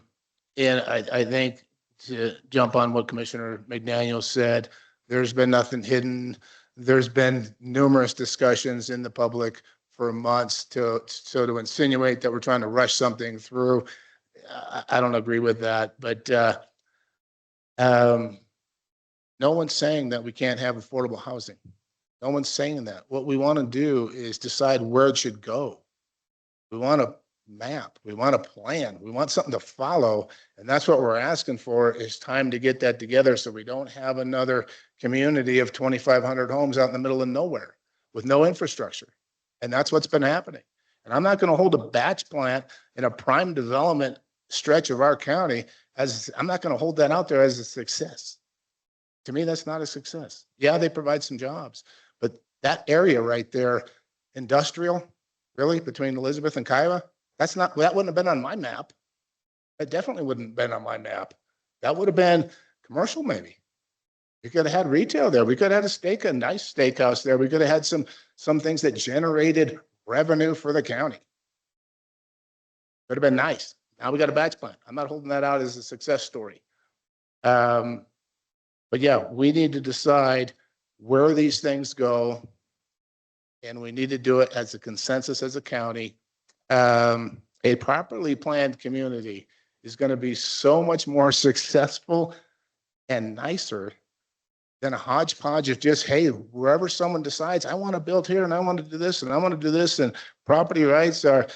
[SPEAKER 4] I think to jump on what Commissioner McDaniel said, there's been nothing hidden. There's been numerous discussions in the public for months to insinuate that we're trying to rush something through. I don't agree with that, but no one's saying that we can't have affordable housing. No one's saying that. What we want to do is decide where it should go. We want a map. We want a plan. We want something to follow. And that's what we're asking for, is time to get that together so we don't have another community of 2,500 homes out in the middle of nowhere with no infrastructure. And that's what's been happening. And I'm not going to hold a batch plant in a prime development stretch of our county I'm not going to hold that out there as a success. To me, that's not a success. Yeah, they provide some jobs, but That area right there, industrial, really, between Elizabeth and Kiowa, that wouldn't have been on my map. That definitely wouldn't have been on my map. That would have been commercial maybe. We could have had retail there. We could have had a nice steakhouse there. We could have had some things that generated revenue for the county. Could have been nice. Now we got a batch plant. I'm not holding that out as a success story. But yeah, we need to decide where these things go. And we need to do it as a consensus as a county. A properly planned community is going to be so much more successful and nicer than a hodgepodge of just, hey, wherever someone decides, I want to build here and I want to do this and I want to do this, and property rights are,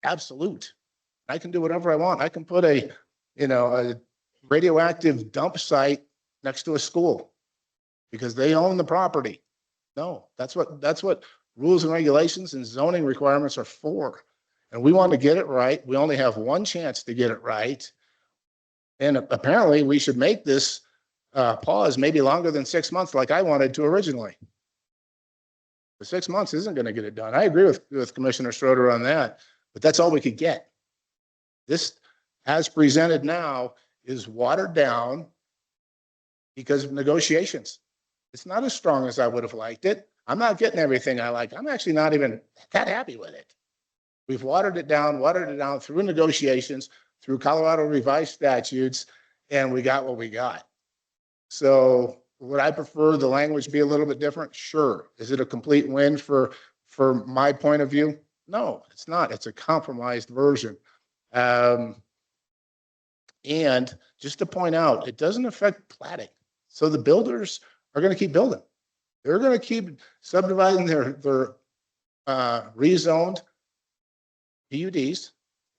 [SPEAKER 4] absolute. I can do whatever I want. I can put a radioactive dump site next to a school because they own the property. No, that's what rules and regulations and zoning requirements are for. And we want to get it right. We only have one chance to get it right. And apparently we should make this pause maybe longer than 6 months like I wanted to originally. The 6 months isn't going to get it done. I agree with Commissioner Schroeder on that, but that's all we could get. This, as presented now, is watered down because of negotiations. It's not as strong as I would have liked it. I'm not getting everything I like. I'm actually not even that happy with it. We've watered it down through negotiations, through Colorado revised statutes, and we got what we got. So would I prefer the language be a little bit different? Sure. Is it a complete win for my point of view? No, it's not. It's a compromised version. And just to point out, it doesn't affect platting. So the builders are going to keep building. They're going to keep subdividing their rezoned PUDs.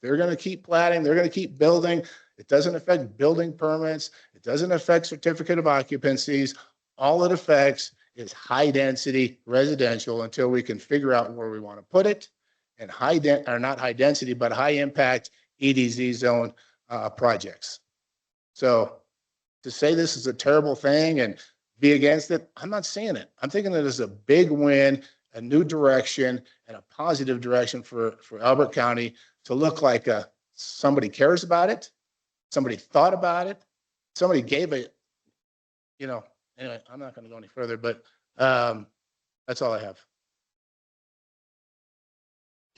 [SPEAKER 4] They're going to keep platting. They're going to keep building. It doesn't affect building permits. It doesn't affect certificate of occupancies. All it affects is high density residential until we can figure out where we want to put it, and not high density, but high impact EDZ zone projects. So to say this is a terrible thing and be against it, I'm not saying it. I'm thinking that it's a big win, a new direction, and a positive direction for Elbert County to look like somebody cares about it, somebody thought about it, somebody gave it, anyway, I'm not going to go any further, but that's all I have.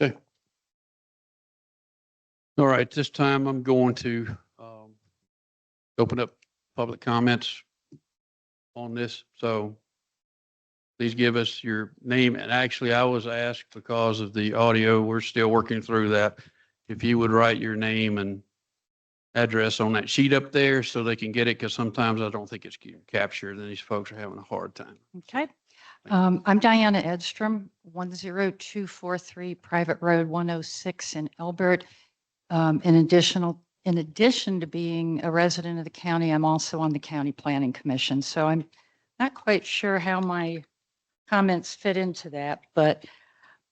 [SPEAKER 1] Okay. All right, this time I'm going to open up public comments on this. So please give us your name. And actually, I was asked because of the audio, we're still working through that. If you would write your name and address on that sheet up there so they can get it, because sometimes I don't think it's captured and these folks are having a hard time.
[SPEAKER 15] Okay. I'm Diana Edstrom, 10243 Private Road 106 in Elbert. In addition to being a resident of the county, I'm also on the County Planning Commission. So I'm not quite sure how my comments fit into that, but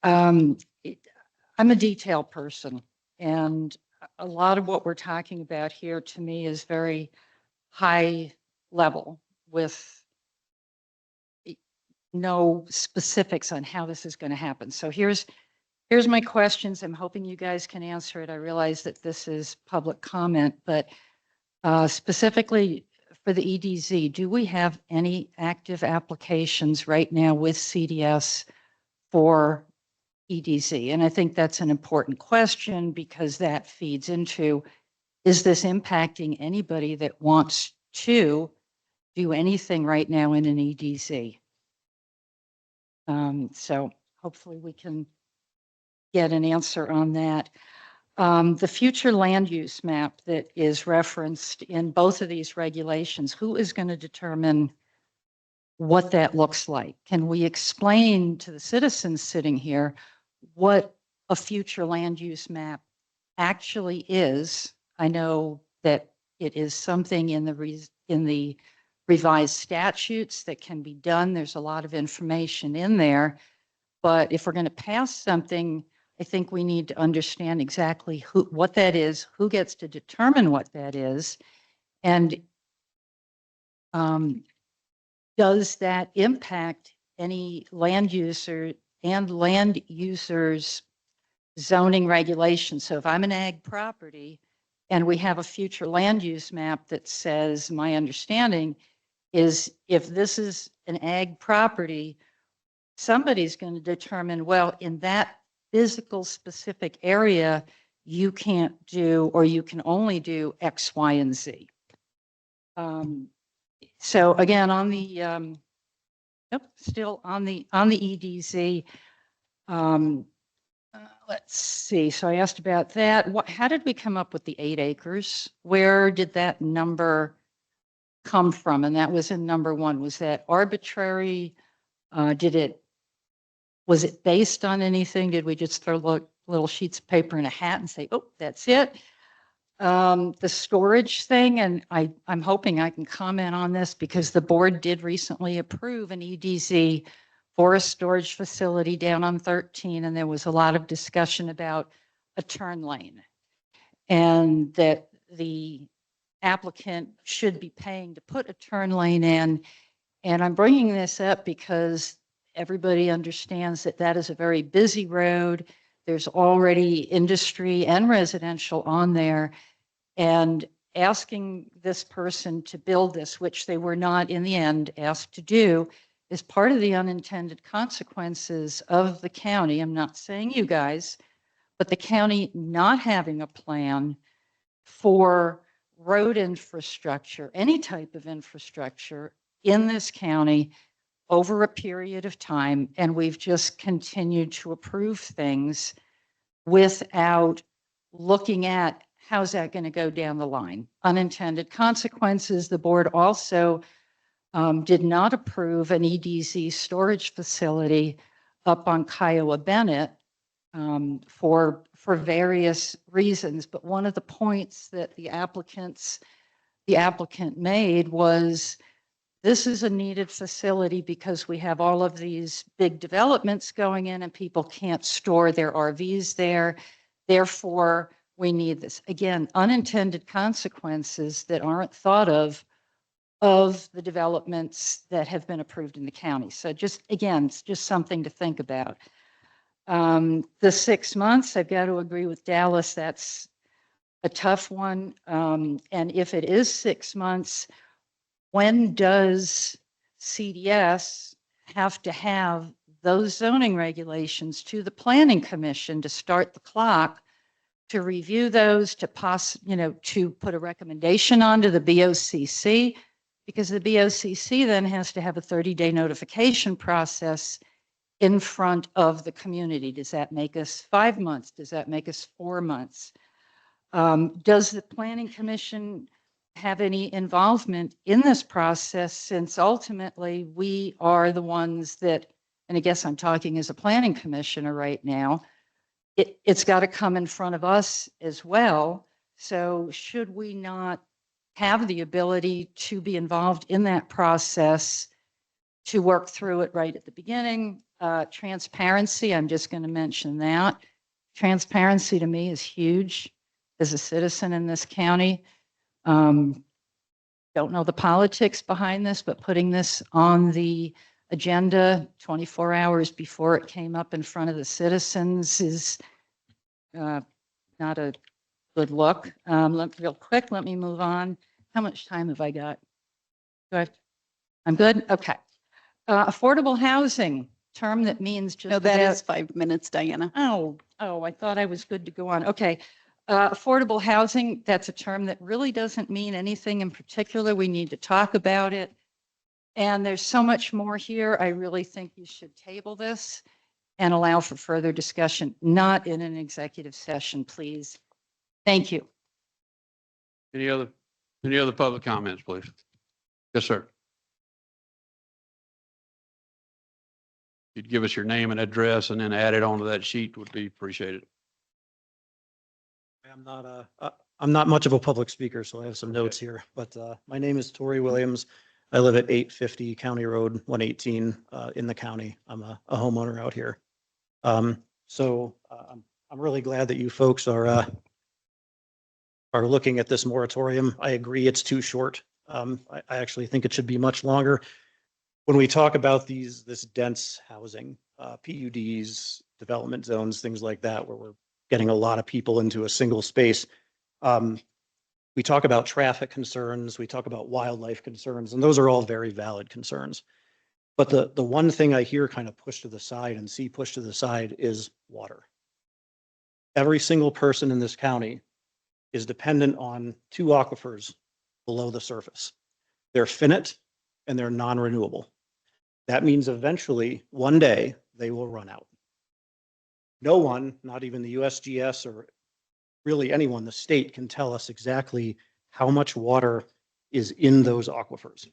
[SPEAKER 15] I'm a detail person. And a lot of what we're talking about here to me is very high level with no specifics on how this is going to happen. So here's my questions. I'm hoping you guys can answer it. I realize that this is public comment, but specifically for the EDZ, do we have any active applications right now with CDS for EDZ? And I think that's an important question because that feeds into, is this impacting anybody that wants to do anything right now in an EDZ? So hopefully we can get an answer on that. The future land use map that is referenced in both of these regulations, who is going to determine what that looks like? Can we explain to the citizens sitting here what a future land use map actually is? I know that it is something in the revised statutes that can be done. There's a lot of information in there, but if we're going to pass something, I think we need to understand exactly what that is, who gets to determine what that is, and does that impact any land user and land users zoning regulations. So if I'm an ag property and we have a future land use map that says, my understanding is if this is an ag property, somebody's going to determine, well, in that physical specific area, you can't do, or you can only do X, Y, and Z. So again, on the, still on the EDZ, let's see. So I asked about that. How did we come up with the 8 acres? Where did that number come from? And that was in number 1. Was that arbitrary? Was it based on anything? Did we just throw little sheets of paper in a hat and say, oh, that's it? The storage thing, and I'm hoping I can comment on this because the board did recently approve an EDZ for a storage facility down on 13, and there was a lot of discussion about a turn lane and that the applicant should be paying to put a turn lane in. And I'm bringing this up because everybody understands that that is a very busy road. There's already industry and residential on there. And asking this person to build this, which they were not in the end asked to do, is part of the unintended consequences of the county. I'm not saying you guys, but the county not having a plan for road infrastructure, any type of infrastructure in this county over a period of time. And we've just continued to approve things without looking at how's that going to go down the line. Unintended consequences. The board also did not approve an EDZ storage facility up on Kiowa Bennett for various reasons. But one of the points that the applicant made was, this is a needed facility because we have all of these big developments going in and people can't store their RVs there. Therefore, we need this. Again, unintended consequences that aren't thought of the developments that have been approved in the county. So just, again, it's just something to think about. The 6 months, I've got to agree with Dallas, that's a tough one. And if it is 6 months, when does CDS have to have those zoning regulations to the Planning Commission to start the clock to review those, to to put a recommendation onto the BOCC, because the BOCC then has to have a 30-day notification process in front of the community. Does that make us 5 months? Does that make us 4 months? Does the Planning Commission have any involvement in this process, since ultimately we are the ones that, and I guess I'm talking as a planning commissioner right now, it's got to come in front of us as well. So should we not have the ability to be involved in that process to work through it right at the beginning? Transparency, I'm just going to mention that. Transparency to me is huge as a citizen in this county. Don't know the politics behind this, but putting this on the agenda 24 hours before it came up in front of the citizens is not a good look. Real quick, let me move on. How much time have I got? I'm good? Okay. Affordable housing, term that means just
[SPEAKER 3] No, that
[SPEAKER 15] about-
[SPEAKER 3] is 5 minutes, Diana.
[SPEAKER 15] Oh, I thought I was good to go on. Okay. Affordable housing, that's a term that really doesn't mean anything in particular. We need to talk about it. And there's so much more here. I really think you should table this and allow for further discussion, not in an executive session, please. Thank you.
[SPEAKER 1] Any other public comments, please? Yes, sir. You'd give us your name and address and then add it onto that sheet would be appreciated.
[SPEAKER 11] I'm not much of a public speaker, so I have some notes here, but my name is Tori Williams. I live at 850 County Road 118 in the county. I'm a homeowner out here. I'm really glad that you folks are looking at this moratorium. I agree it's too short. I actually think it should be much longer.
[SPEAKER 8] when we talk about this dense housing, PUDs, development zones, things like that, where we're getting a lot of people into a single space, we talk about traffic concerns, we talk about wildlife concerns, and those are all very valid concerns. But the one thing I hear kind of pushed to the side and see pushed to the side is water. Every single person in this county is dependent on two aquifers below the surface. They're finite and they're non-renewable. That means eventually, one day, they will run out. No one, not even the USGS or really anyone, the state can tell us exactly how much water is in those aquifers.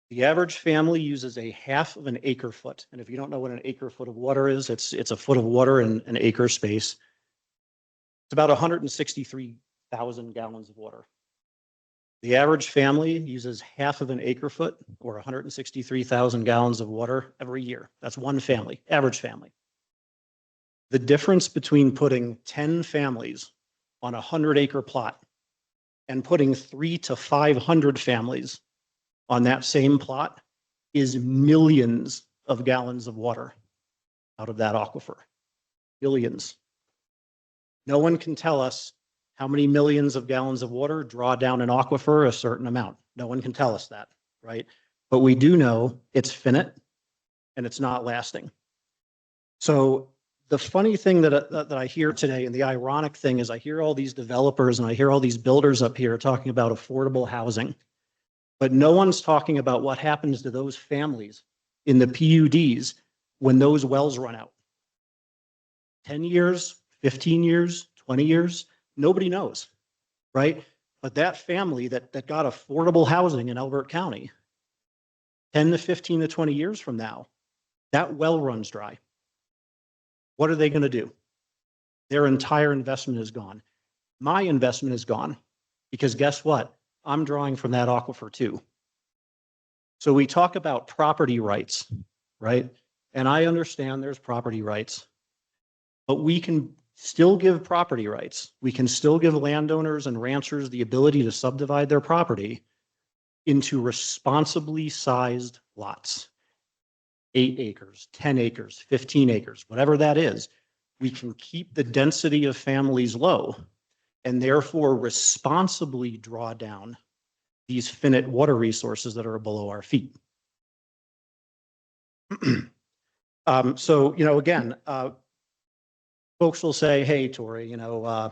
[SPEAKER 8] The average family uses a half of an acre foot. And if you don't know what an acre foot of water is, it's a foot of water in an acre space. It's about 163,000 gallons of water. The average family uses half of an acre foot or 163,000 gallons of water every year. That's one family, average family. The difference between putting 10 families on a 100-acre plot and putting 300 to 500 families on that same plot is millions of gallons of water out of that aquifer. Billions. No one can tell us how many millions of gallons of water draw down an aquifer a certain amount. No one can tell us that, right? But we do know it's finite and it's not lasting. So the funny thing that I hear today, and the ironic thing is I hear all these developers and I hear all these builders up here talking about affordable housing, but no one's talking about what happens to those families in the PUDs when those wells run out. 10 years, 15 years, 20 years, nobody knows, right? But that family that got affordable housing in Elbert County, 10 to 15 to 20 years from now, that well runs dry. What are they going to do? Their entire investment is gone. My investment is gone because guess what? I'm drawing from that aquifer too. So we talk about property rights, right? And I understand there's property rights, but we can still give property rights. We can still give landowners and ranchers the ability to subdivide their property into responsibly sized lots. 8 acres, 10 acres, 15 acres, whatever that is. We can keep the density of families low and therefore responsibly draw down these finite water resources that are below our feet. So, again, folks will say, hey, Tori, well,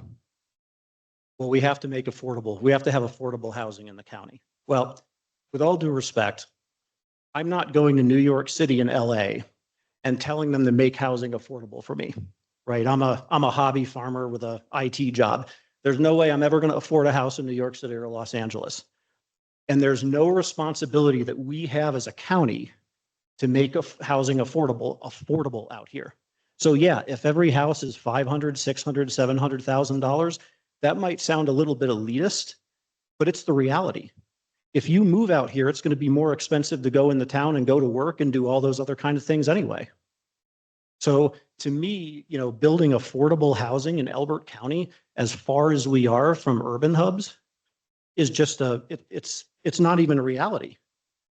[SPEAKER 8] we have to make affordable. We have to have affordable housing in the county. Well, with all due respect, I'm not going to New York City and LA and telling them to make housing affordable for me, right? I'm a hobby farmer with a IT job. There's no way I'm ever going to afford a house in New York City or Los Angeles. And there's no responsibility that we have as a county to make housing affordable out here. So yeah, if every house is $500,000, $600,000, $700,000, that might sound a little bit elitist, but it's the reality. If you move out here, it's going to be more expensive to go in the town and go to work and do all those other kind of things anyway. So to me, building affordable housing in Elbert County, as far as we are from urban hubs, is just it's not even a reality,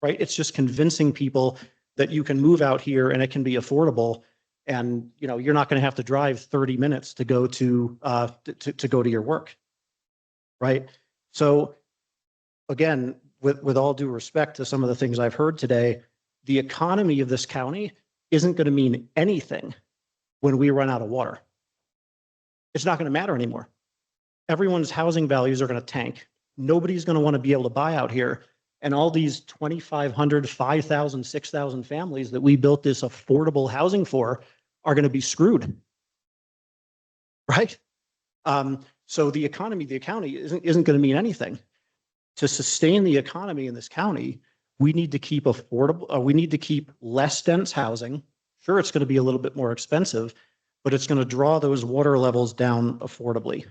[SPEAKER 8] right? It's just convincing people that you can move out here and it can be affordable, and you're not going to have to drive 30 minutes to go to go to your work, right? So again, with all due respect to some of the things I've heard today, the economy of this county isn't going to mean anything when we run out of water. It's not going to matter anymore. Everyone's housing values are going to tank. Nobody's going to want to be able to buy out here. And all these 2,500, 5,000, 6,000 families that we built this affordable housing for are going to be screwed, right? So the economy, the county isn't going to mean anything. To sustain the economy in this county, we need to keep we need to keep less dense housing. Sure, it's going to be a little bit more expensive, but it's going to draw those water levels down affordably.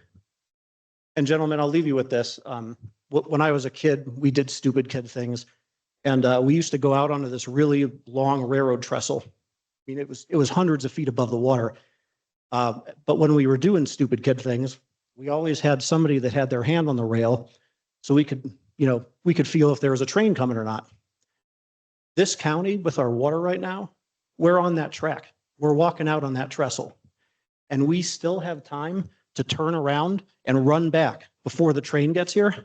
[SPEAKER 8] And gentlemen, I'll leave you with this. When I was a kid, we did stupid kid things. And we used to go out onto this really long railroad trestle. I mean, it was hundreds of feet above the water. But when we were doing stupid kid things, we always had somebody that had their hand on the rail so we could feel if there was a train coming or not. This county with our water right now, we're on that track. We're walking out on that trestle. And we still have time to turn around and run back before the train gets here.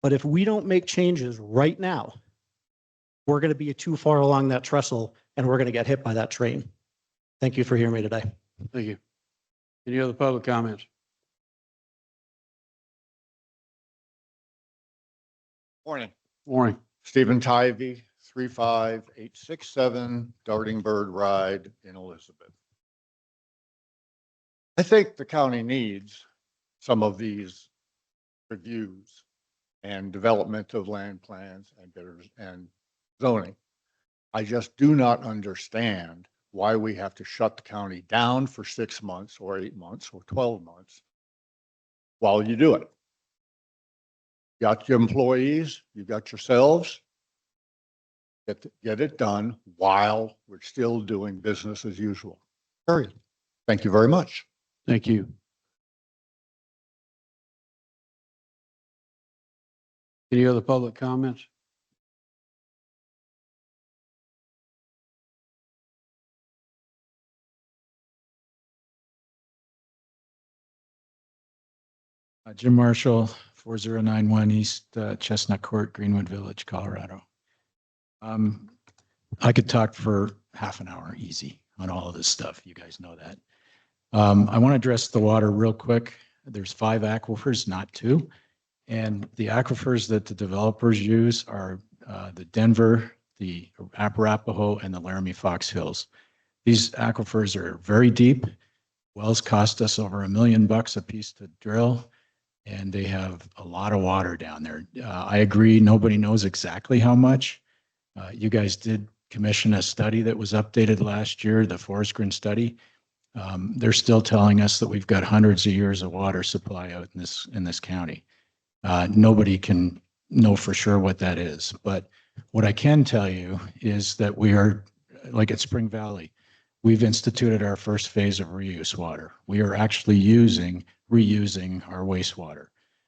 [SPEAKER 8] But if we don't make changes right now, we're going to be too far along that trestle and we're going to get hit by that train. Thank you for hearing me today.
[SPEAKER 1] Thank you. Any other public comments?
[SPEAKER 16] Morning.
[SPEAKER 1] Morning.
[SPEAKER 16] Stephen Tivy, 35867 Darting Bird Ride in Elizabeth. I think the county needs some of these reviews and development of land plans and zoning. I just do not understand why we have to shut the county down for 6 months or 8 months or 12 months while you do it. You got your employees, you got yourselves. Get it done while we're still doing business as usual. Period. Thank you very much.
[SPEAKER 1] Thank you. Any other public comments?
[SPEAKER 10] Jim Marshall, 4091 East Chestnut Court, Greenwood Village, Colorado. I could talk for half an hour easy on all of this stuff. You guys know that. I want to address the water real quick. There's 5 aquifers, not 2. And the aquifers that the developers use are the Denver, the Arapahoe, and the Laramie Fox Hills. These aquifers are very deep. Wells cost us over $1 million a piece to drill, and they have a lot of water down there. I agree, nobody knows exactly how much. You guys did commission a study that was updated last year, the Forest Green study. They're still telling us that we've got hundreds of years of water supply out in this county. Nobody can know for sure what that is, but what I can tell you is that we are, like at Spring Valley, we've instituted our first phase of reuse water. We are actually reusing our wastewater.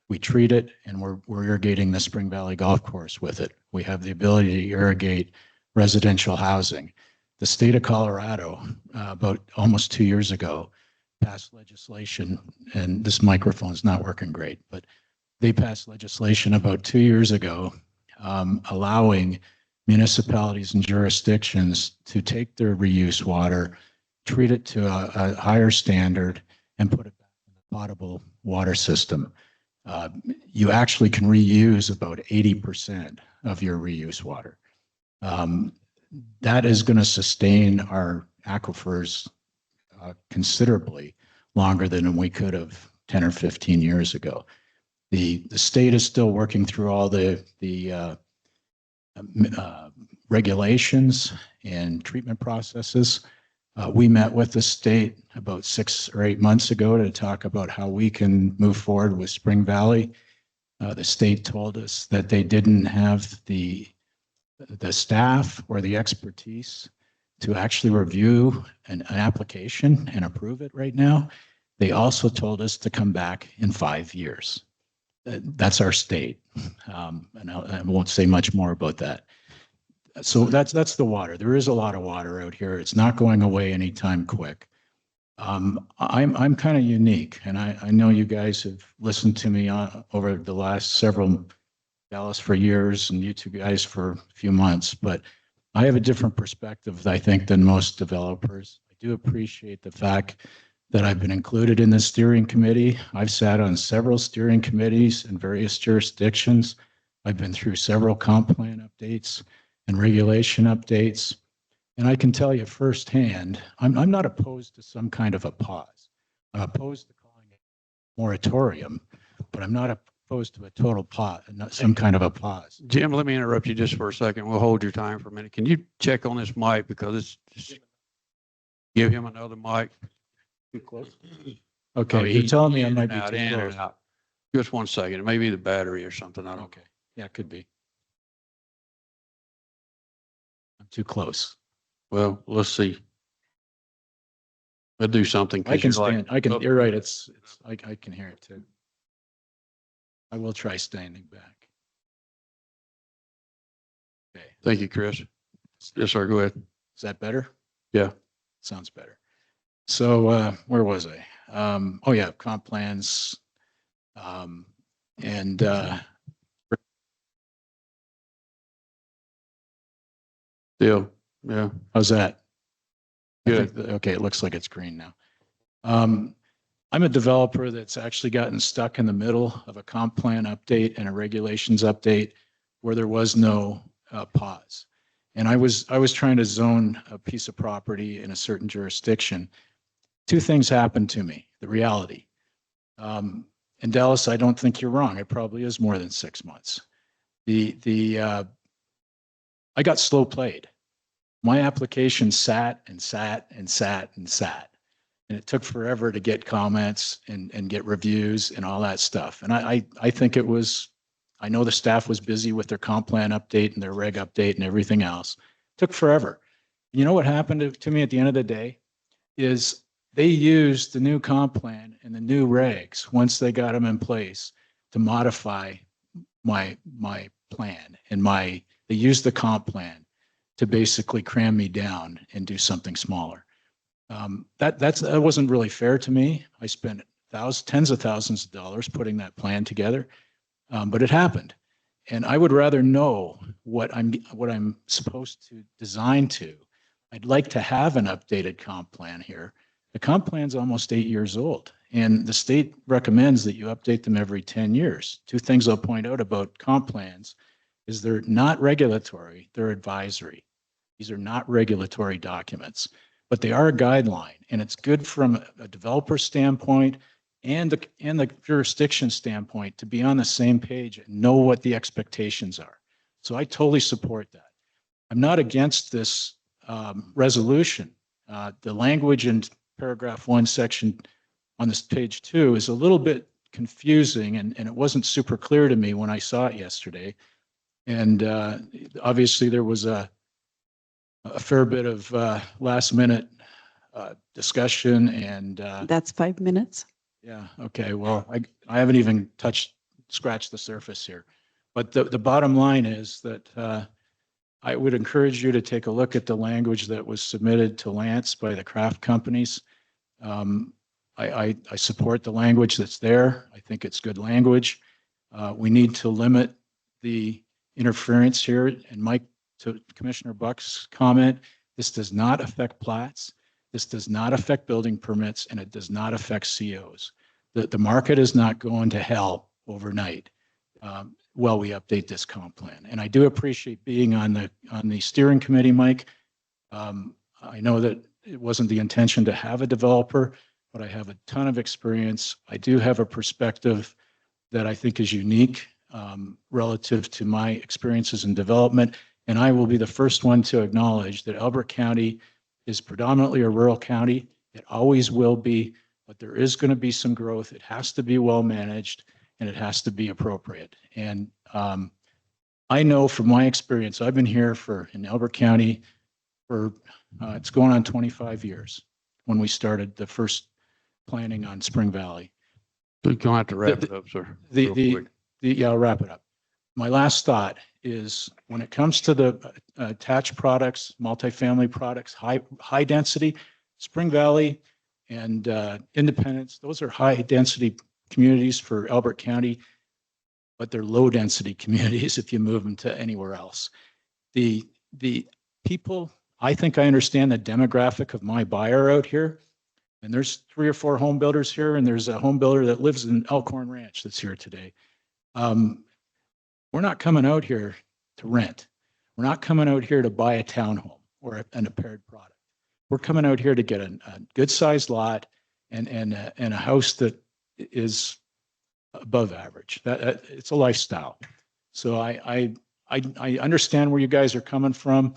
[SPEAKER 10] We treat it and we're irrigating the Spring Valley Golf Course with it. We have the ability to irrigate residential housing. The state of Colorado, about almost 2 years ago, passed legislation, and this microphone's not working great, but they passed legislation about 2 years ago allowing municipalities and jurisdictions to take their reuse water, treat it to a higher standard, and put it back in the potable water system. You actually can reuse about 80% of your reuse water. That is going to sustain our aquifers considerably longer than we could have 10 or 15 years ago. The state is still working through all the regulations and treatment processes. We met with the state about 6 or 8 months ago to talk about how we can move forward with Spring Valley. The state told us that they didn't have the staff or the expertise to actually review an application and approve it right now. They also told us to come back in 5 years. That's our state. And I won't say much more about that. So that's the water. There is a lot of water out here. It's not going away anytime quick. I'm kind of unique, and I know you guys have listened to me over the last several Dallas for years and you two guys for a few months, but I have a different perspective, I think, than most developers. I do appreciate the fact that I've been included in the steering committee. I've sat on several steering committees in various jurisdictions. I've been through several comp plan updates and regulation updates. And I can tell you firsthand, I'm not opposed to some kind of a pause. I'm opposed to calling it moratorium, but I'm not opposed to a total pause, not some kind of a pause.
[SPEAKER 1] Jim, let me interrupt you just for a second. We'll hold your time for a minute. Can you check on this mic because give him another mic?
[SPEAKER 10] Too close? Okay, you're telling me I might be too close.
[SPEAKER 1] Just 1 second. It may be the battery or something. I don't.
[SPEAKER 10] Okay, yeah, it could be. I'm too close.
[SPEAKER 1] Well, let's see. We'll do something.
[SPEAKER 10] I can stand. You're right. I can hear it too. I will try standing back. Okay.
[SPEAKER 1] Thank you, Chris. Yes, sir. Go ahead.
[SPEAKER 17] Is that better?
[SPEAKER 1] Yeah.
[SPEAKER 17] Sounds better. So where was I? Oh yeah, comp plans. And
[SPEAKER 1] Deal. Yeah.
[SPEAKER 17] how's that? I
[SPEAKER 1] Good.
[SPEAKER 17] think, okay, it looks like it's green now. I'm a developer that's actually gotten stuck in the middle of a comp plan update and a regulations update where there was no pause. And I was trying to zone a piece of property in a certain jurisdiction. Two things happened to me, the reality. In Dallas, I don't think you're wrong. It probably is more than 6 months. I got slow played. My application sat and sat and sat and sat. And it took forever to get comments and get reviews and all that stuff. And I think it was, I know the staff was busy with their comp plan update and their reg update and everything else. It took forever. You know what happened to me at the end of the day is they used the new comp plan and the new regs once they got them in place to modify my plan and they used the comp plan to basically cram me down and do something smaller. That wasn't really fair to me. I spent tens of thousands of dollars putting that plan together, but it happened. And I would rather know what I'm supposed to design to. I'd like to have an updated comp plan here. The comp plan's almost 8 years old, and the state recommends that you update them every 10 years. Two things I'll point out about comp plans is they're not regulatory, they're advisory. These are not regulatory documents, but they are a guideline, and it's good from a developer standpoint and the jurisdiction standpoint to be on the same page and know what the expectations are. So I totally support that. I'm not against this resolution. The language in paragraph 1, section on this page 2 is a little bit confusing, and it wasn't super clear to me when I saw it yesterday. And obviously there was a fair bit of last minute discussion and
[SPEAKER 3] That's 5 minutes.
[SPEAKER 17] yeah, okay, well, I haven't even scratched the surface here. But the bottom line is that I would encourage you to take a look at the language that was submitted to Lance by the craft companies. I support the language that's there. I think it's good language. We need to limit the interference here. And Mike, to Commissioner Buck's comment, this does not affect plats. This does not affect building permits, and it does not affect COs. The market is not going to hell overnight while we update this comp plan. And I do appreciate being on the steering committee, Mike. I know that it wasn't the intention to have a developer, but I have a ton of experience. I do have a perspective that I think is unique relative to my experiences in development. And I will be the first one to acknowledge that Elbert County is predominantly a rural county. It always will be, but there is going to be some growth. It has to be well managed and it has to be appropriate. And I know from my experience, I've been here in Elbert County for, it's going on 25 years when we started the first planning on Spring Valley.
[SPEAKER 1] You're going to have to wrap it up, sir.
[SPEAKER 17] Yeah, I'll wrap it up. My last thought is when it comes to the attached products, multifamily products, high density, Spring Valley and Independence, those are high density communities for Elbert County, but they're low density communities if you move them to anywhere else. The people, I think I understand the demographic of my buyer out here. And there's 3 or 4 home builders here, and there's a home builder that lives in Elkhorn Ranch that's here today. We're not coming out here to rent. We're not coming out here to buy a townhome or an impaired product. We're coming out here to get a good sized lot and a house that is above average. That it's a lifestyle. So I understand where you guys are coming from.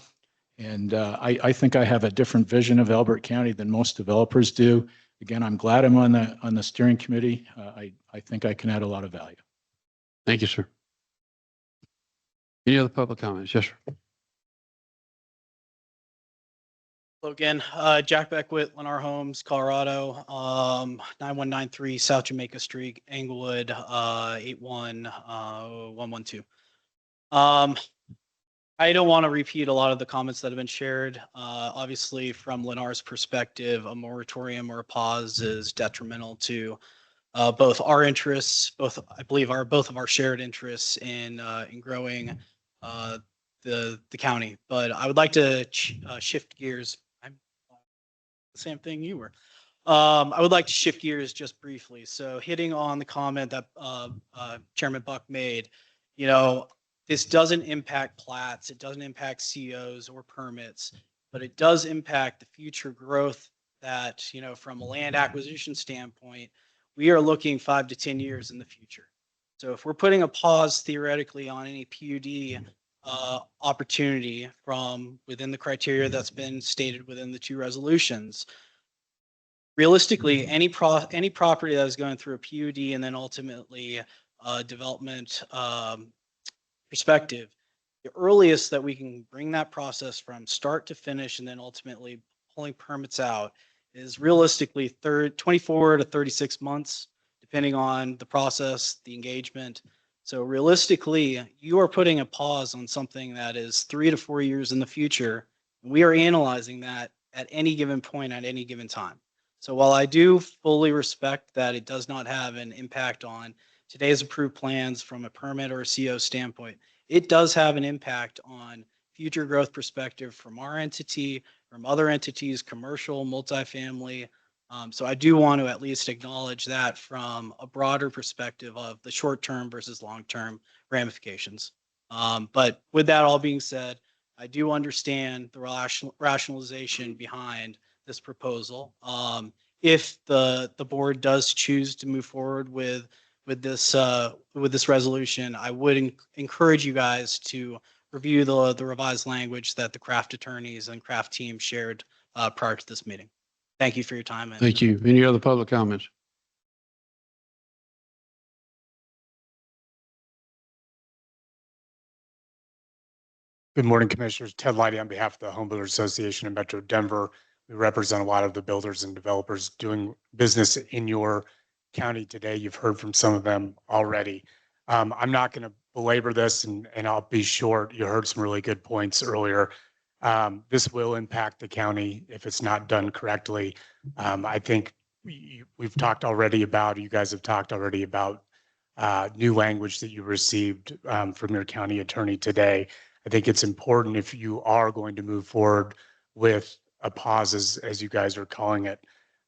[SPEAKER 17] And I think I have a different vision of Elbert County than most developers do. Again, I'm glad I'm on the steering committee. I think I can add a lot of value.
[SPEAKER 1] Thank you, sir. Any other public comments? Yes, sir.
[SPEAKER 11] Hello again, Jack Beckwith, Lennar Homes, Colorado, 9193 South Jamaica Street, Englewood, 81112. I don't want to repeat a lot of the comments that have been shared. Obviously, from Lennar's perspective, a moratorium or a pause is detrimental to both our interests, I believe both of our shared interests in growing the county. But I would like to shift gears. I'm the same thing you were. I would like to shift gears just briefly. So hitting on the comment that Chairman Buck made, you know, this doesn't impact plats, it doesn't impact COs or permits, but it does impact the future growth that, you know, from a land acquisition standpoint, we are looking 5 to 10 years in the future. So if we're putting a pause theoretically on any PUD opportunity from within the criteria that's been stated within the two resolutions, realistically, any property that is going through a PUD and then ultimately development perspective, the earliest that we can bring that process from start to finish and then ultimately pulling permits out is realistically 24 to 36 months, depending on the process, the engagement. So realistically, you are putting a pause on something that is 3 to 4 years in the future. We are analyzing that at any given point at any given time. So while I do fully respect that it does not have an impact on today's approved plans from a permit or a CO standpoint, it does have an impact on future growth perspective from our entity, from other entities, commercial, multifamily. So I do want to at least acknowledge that from a broader perspective of the short-term versus long-term ramifications. But with that all being said, I do understand the rationalization behind this proposal. If the board does choose to move forward with this resolution, I would encourage you guys to review the revised language that the craft attorneys and craft team shared prior to this meeting. Thank you for your time.
[SPEAKER 1] Thank you. Any other public comments?
[SPEAKER 18] Good morning, Commissioners. Ted Lighty on behalf of the Home Builders Association of Metro Denver. We represent a lot of the builders and developers doing business in your county today. You've heard from some of them already. I'm not going to belabor this and I'll be short. You heard some really good points earlier. This will impact the county if it's not done correctly. I think we've talked already about, you guys have talked already about new language that you received from your county attorney today. I think it's important if you are going to move forward with a pause, as you guys are calling it,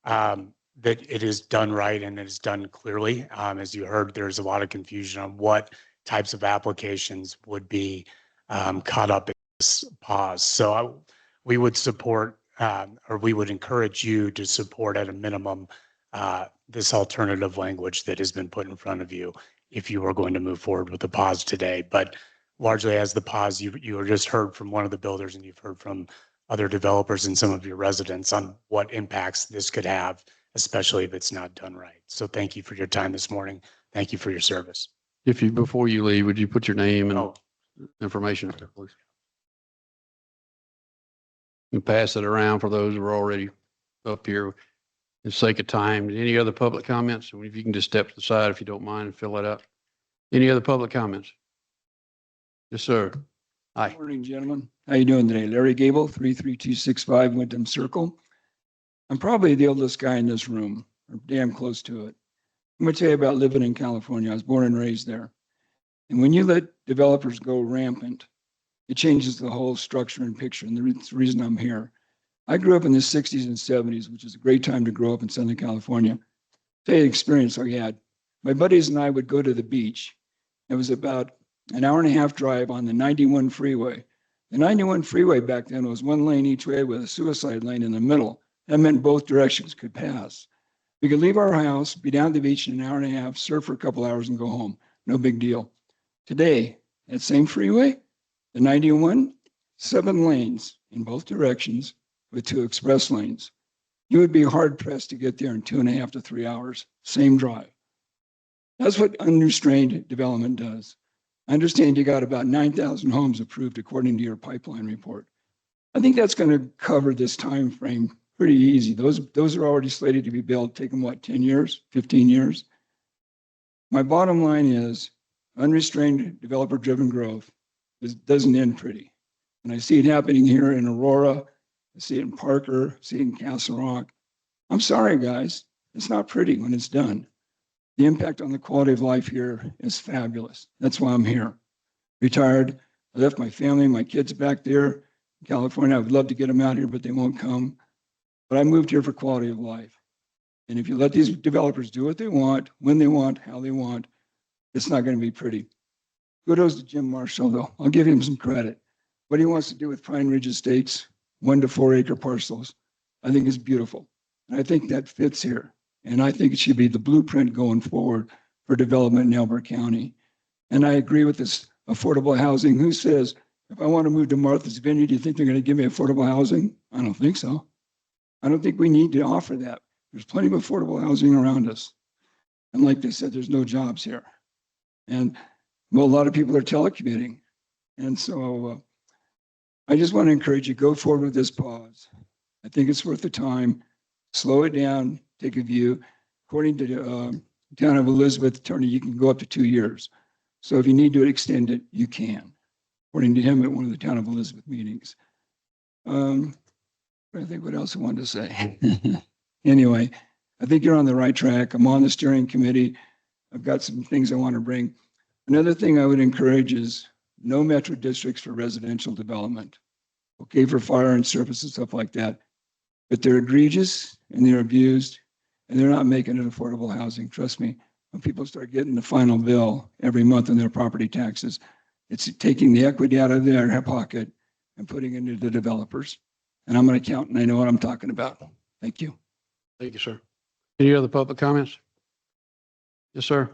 [SPEAKER 18] that it is done right and it is done clearly. As you heard, there's a lot of confusion on what types of applications would be caught up in this pause. So we would support, or we would encourage you to support at a minimum this alternative language that has been put in front of you if you are going to move forward with the pause today. But largely as the pause, you just heard from one of the builders and you've heard from other developers and some of your residents on what impacts this could have, especially if it's not done right. So thank you for your time this morning. Thank you for your service.
[SPEAKER 1] Before you leave, would you put your name and information up there, please? And pass it around for those who are already up here. For the sake of time, any other public comments? If you can just step to the side if you don't mind and fill it up. Any other public comments? Yes, sir. Hi.
[SPEAKER 19] Good morning, gentlemen. How you doing today? Larry Gable, 33265 Wyndham Circle. I'm probably the oldest guy in this room, or damn close to it. I'm going to tell you about living in California. I was born and raised there. And when you let developers go rampant, it changes the whole structure and picture. And the reason I'm here. I grew up in the 60s and 70s, which is a great time to grow up in Southern California. I'll tell you the experience I had. My buddies and I would go to the beach. It was about an hour and a half drive on the 91 freeway. The 91 freeway back then was one lane each way with a suicide lane in the middle. That meant both directions could pass. We could leave our house, be down the beach in an hour and a half, surf for a couple hours and go home. No big deal. Today, that same freeway, the 91, 7 lanes in both directions with 2 express lanes. You would be hard pressed to get there in 2.5 to 3 hours, same drive. That's what unrestrained development does. I understand you got about 9,000 homes approved according to your pipeline report. I think that's going to cover this time frame pretty easy. Those are already slated to be built, take them what, 10 years, 15 years? My bottom line is unrestrained developer-driven growth doesn't end pretty. And I see it happening here in Aurora. I see it in Parker, I see it in Castle Rock. I'm sorry, guys. It's not pretty when it's done. The impact on the quality of life here is fabulous. That's why I'm here. Retired. I left my family, my kids back there in California. I would love to get them out here, but they won't come. But I moved here for quality of life. And if you let these developers do what they want, when they want, how they want, it's not going to be pretty. Kudos to Jim Marshall, though. I'll give him some credit. What he wants to do with Pine Ridge Estates, 1 to 4 acre parcels, I think is beautiful. And I think that fits here. And I think it should be the blueprint going forward for development in Elbert County. And I agree with this affordable housing. Who says, if I want to move to Martha's Vineyard, do you think they're going to give me affordable housing? I don't think so. I don't think we need to offer that. There's plenty of affordable housing around us. And like they said, there's no jobs here. And well, a lot of people are telecommuting. And so I just want to encourage you, go forward with this pause. I think it's worth the time. Slow it down, take a view. According to the Town of Elizabeth attorney, you can go up to 2 years. So if you need to extend it, you can, according to him at one of the Town of Elizabeth meetings. I think what else I wanted to say. Anyway, I think you're on the right track. I'm on the steering committee. I've got some things I want to bring. Another thing I would encourage is no metro districts for residential development. Okay, for fire and surface and stuff like that. But they're egregious and they're abused and they're not making it affordable housing. Trust me, when people start getting the final bill every month on their property taxes, it's taking the equity out of their pocket and putting it into the developers. And I'm an accountant. I know what I'm talking about. Thank you.
[SPEAKER 1] Thank you, sir. Any other public comments? Yes, sir.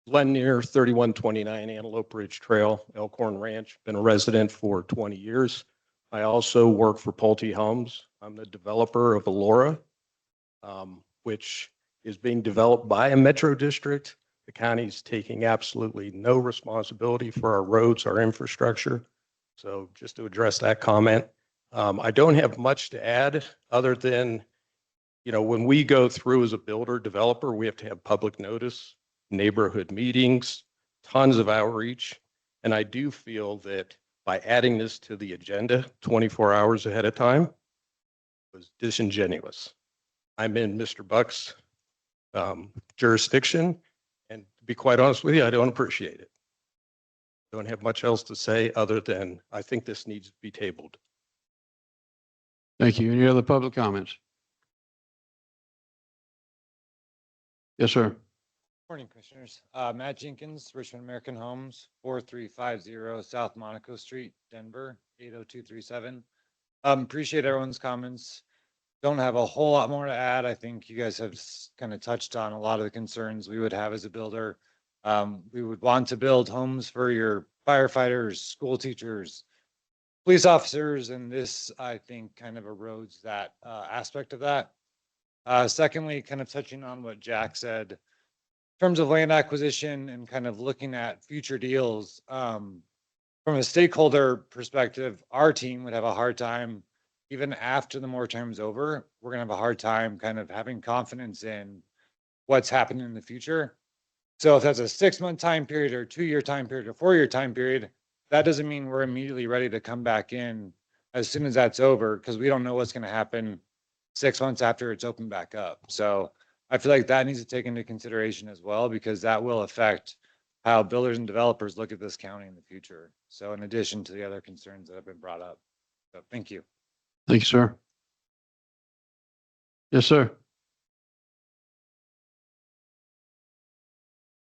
[SPEAKER 20] Len Neer, 3129 Antelope Ridge Trail, Elkhorn Ranch. Been a resident for 20 years. I also work for Pulte Homes. I'm the developer of Elora, which is being developed by a metro district. The county's taking absolutely no responsibility for our roads, our infrastructure. So just to address that comment, I don't have much to add other than, you know, when we go through as a builder developer, we have to have public notice, neighborhood meetings, tons of outreach. And I do feel that by adding this to the agenda 24 hours ahead of time was disingenuous. I'm in Mr. Buck's jurisdiction, and to be quite honest with you, I don't appreciate it. Don't have much else to say other than I think this needs to be tabled.
[SPEAKER 1] Thank you. Any other public comments? Yes, sir.
[SPEAKER 21] Morning, Commissioners. Matt Jenkins, Richmond American Homes, 4350 South Monaco Street, Denver, 80237. Appreciate everyone's comments. Don't have a whole lot more to add. I think you guys have kind of touched on a lot of the concerns we would have as a builder. We would want to build homes for your firefighters, school teachers, police officers, and this, I think, kind of erodes that aspect of that. Secondly, kind of touching on what Jack said, in terms of land acquisition and kind of looking at future deals, from a stakeholder perspective, our team would have a hard time, even after the moratorium's over, we're gonna have a hard time kind of having confidence in what's happening in the future. So if that's a 6-month time period or 2-year time period or 4-year time period, that doesn't mean we're immediately ready to come back in as soon as that's over, because we don't know what's gonna happen 6 months after it's opened back up. So I feel like that needs to take into consideration as well, because that will affect how builders and developers look at this county in the future. So in addition to the other concerns that have been brought up. So thank you.
[SPEAKER 1] Thank you, sir. Yes, sir.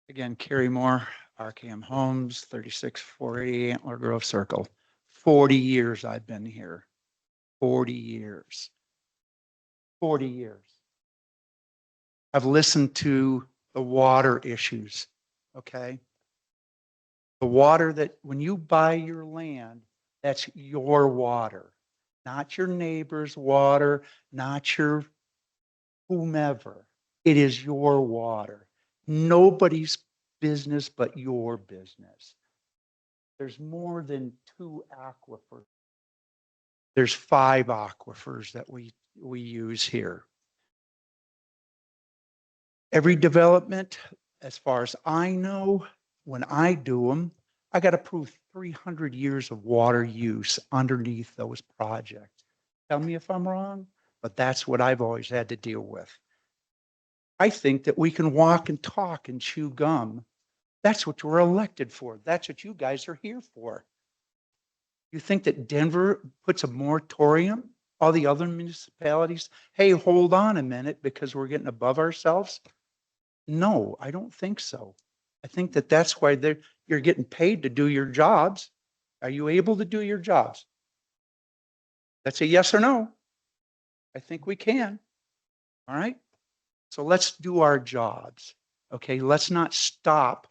[SPEAKER 10] Again, Kerry Moore, RKM Homes, 36480 Antler Grove Circle. 40 years I've been here. 40 years. 40 years. I've listened to the water issues, okay? The water that, when you buy your land, that's your water, not your neighbor's water, not your whomever. It is your water. Nobody's business but your business. There's more than 2 aquifers. There's 5 aquifers that we use here. Every development, as far as I know, when I do them, I got to prove 300 years of water use underneath those projects. Tell me if I'm wrong, but that's what I've always had to deal with. I think that we can walk and talk and chew gum. That's what we're elected for. That's what you guys are here for. You think that Denver puts a moratorium, all the other municipalities, hey, hold on a minute because we're getting above ourselves? No, I don't think so. I think that that's why you're getting paid to do your jobs. Are you able to do your jobs? That's a yes or no. I think we can. All right. So let's do our jobs. Okay. Let's not stop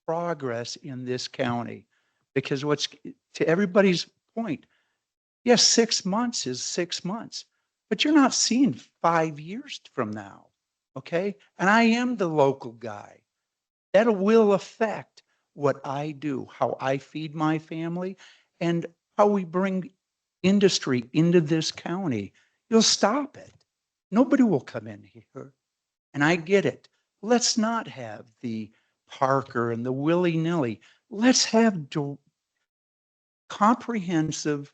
[SPEAKER 10] progress in this county because what's to everybody's point, yes, 6 months is 6 months, but you're not seeing 5 years from now. Okay. And I am the local guy. That will affect what I do, how I feed my family, and how we bring industry into this county. You'll stop it. Nobody will come in here. And I get it. Let's not have the Parker and the willy-nilly. Let's have comprehensive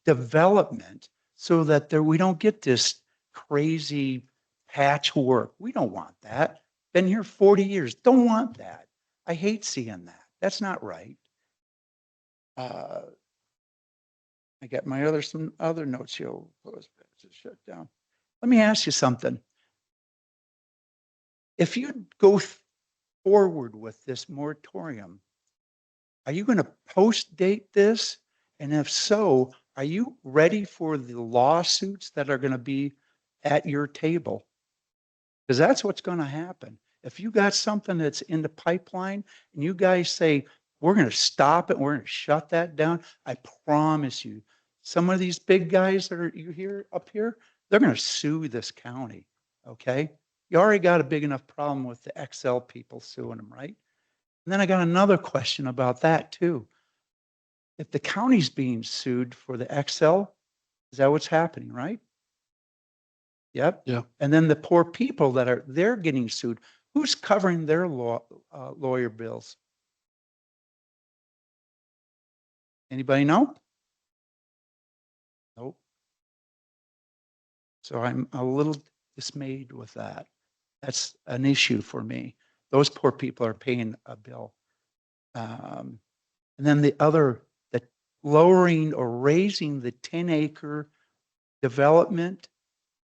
[SPEAKER 10] development so that we don't get this crazy patchwork. We don't want that. Been here 40 years. Don't want that. I hate seeing that. That's not right. I got some other notes here. Shut down. Let me ask you something. If you go forward with this moratorium, are you going to post date this? And if so, are you ready for the lawsuits that are going to be at your table? Because that's what's going to happen. If you got something that's in the pipeline and you guys say, we're going to stop it, we're going to shut that down, I promise you, some of these big guys that are up here, they're going to sue this county. Okay. You already got a big enough problem with the XL people suing them, right? And then I got another question about that too. If the county's being sued for the XL, is that what's happening, right? Yep.
[SPEAKER 1] Yeah.
[SPEAKER 10] And then the poor people they're getting sued. Who's covering their lawyer bills? Anybody know? Nope. So I'm a little dismayed with that. That's an issue for me. Those poor people are paying a bill. And then the lowering or raising the 10-acre development,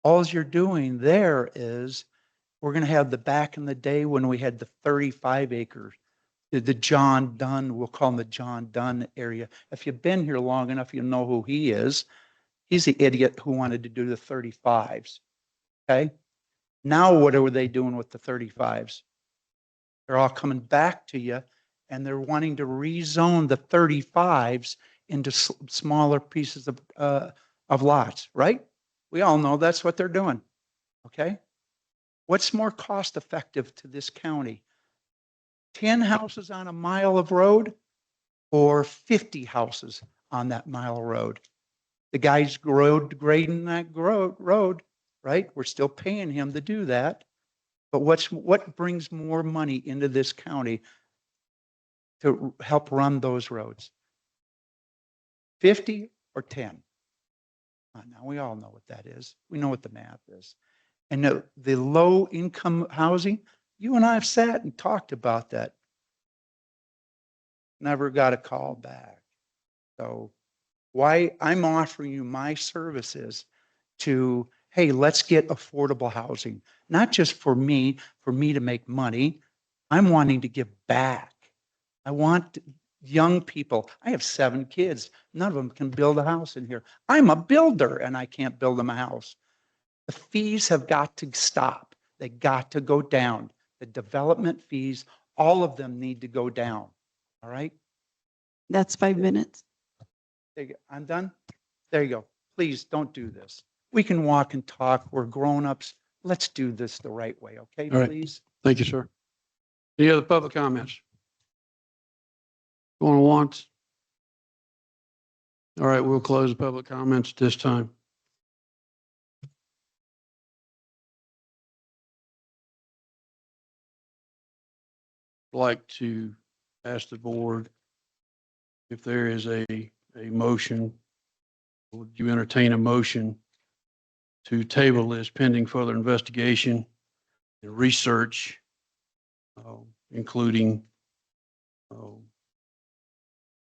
[SPEAKER 10] all you're doing there is we're going to have the back in the day when we had the 35 acres, the John Dunn, we'll call him the John Dunn area. If you've been here long enough, you know who he is. He's the idiot who wanted to do the 35s. Okay. Now, what are they doing with the 35s? They're all coming back to you and they're wanting to rezone the 35s into smaller pieces of lots, right? We all know that's what they're doing. Okay. What's more cost effective to this county? 10 houses on a mile of road or 50 houses on that mile of road? The guy's grading that road, right? We're still paying him to do that. But what brings more money into this county to help run those roads? 50 or 10? Now we all know what that is. We know what the math is. And the low income housing, you and I have sat and talked about that. Never got a call back. So why I'm offering you my services to, hey, let's get affordable housing, not just for me to make money. I'm wanting to give back. I want young people. I have 7 kids. None of them can build a house in here. I'm a builder and I can't build them a house. The fees have got to stop. They got to go down. The development fees, all of them need to go down. All right?
[SPEAKER 3] That's 5 minutes.
[SPEAKER 10] There you go. I'm done. There you go. Please don't do this. We can walk and talk. We're grown-ups. Let's do this the right way, okay,
[SPEAKER 1] All right.
[SPEAKER 10] please?
[SPEAKER 1] Thank you, sir. Any other public comments? Going once? All right, we'll close the public comments at this time. Like to ask the board if there is a motion. Would you entertain a motion to table this pending further investigation and research, including,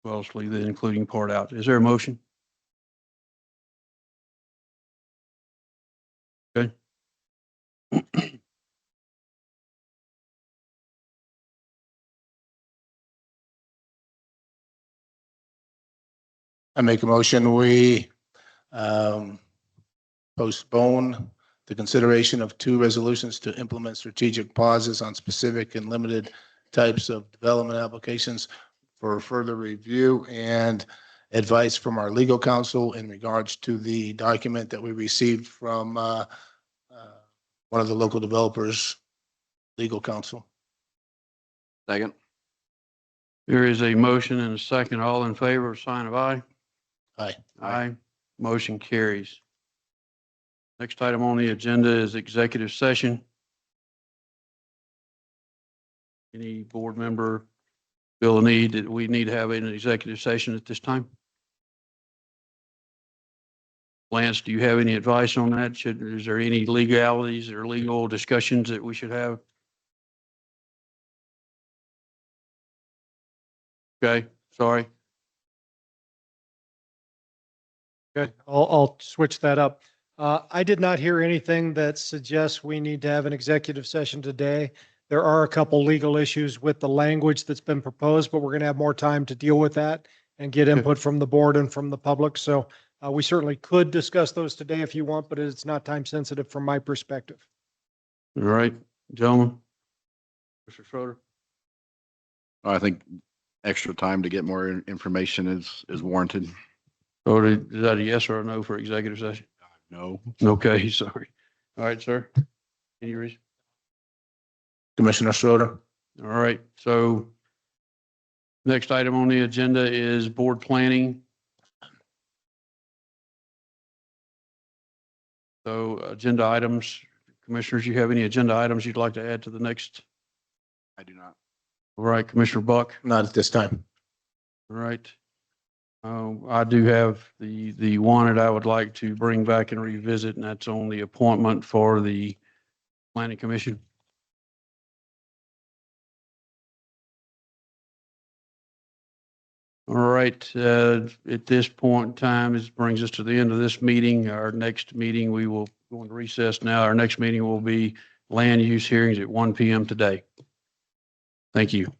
[SPEAKER 1] mostly the including part out? Is there a motion? Okay.
[SPEAKER 4] I make a motion, we postpone the consideration of 2 resolutions to implement strategic pauses on specific and limited types of development applications for further review and advice from our legal counsel in regards to the document that we received from one of the local developers' legal counsel.
[SPEAKER 5] Second.
[SPEAKER 1] There is a motion and a second. All in favor, sign of aye.
[SPEAKER 4] Aye.
[SPEAKER 1] Aye. Motion carries. Next item on the agenda is executive session. Any board member feel the need that we need to have an executive session at this time? Lance, do you have any advice on that? Is there any legalities or legal discussions that we should have? Okay, sorry.
[SPEAKER 8] Okay, I'll switch that up. I did not hear anything that suggests we need to have an executive session today. There are a couple legal issues with the language that's been proposed, but we're going to have more time to deal with that and get input from the board and from the public. So we certainly could discuss those today if you want, but it's not time sensitive from my perspective.
[SPEAKER 1] All right, gentlemen. Mr. Schroeder.
[SPEAKER 5] I think extra time to get more information is warranted.
[SPEAKER 1] So is that a yes or a no for executive session?
[SPEAKER 5] No.
[SPEAKER 1] Okay, sorry. All right, sir. Any reason?
[SPEAKER 4] Commissioner Schroeder.
[SPEAKER 1] All right, so next item on the agenda is board planning. So agenda items, commissioners, you have any agenda items you'd like to add to the next?
[SPEAKER 5] I do not.
[SPEAKER 1] All right, Commissioner Buck.
[SPEAKER 4] Not at this time.
[SPEAKER 1] All right. I do have the one that I would like to bring back and revisit, and that's on the appointment for the planning commission. All right, at this point in time, this brings us to the end of this meeting. Our next meeting, we will go into recess now. Our next meeting will be land use hearings at 1 p.m. today. Thank you.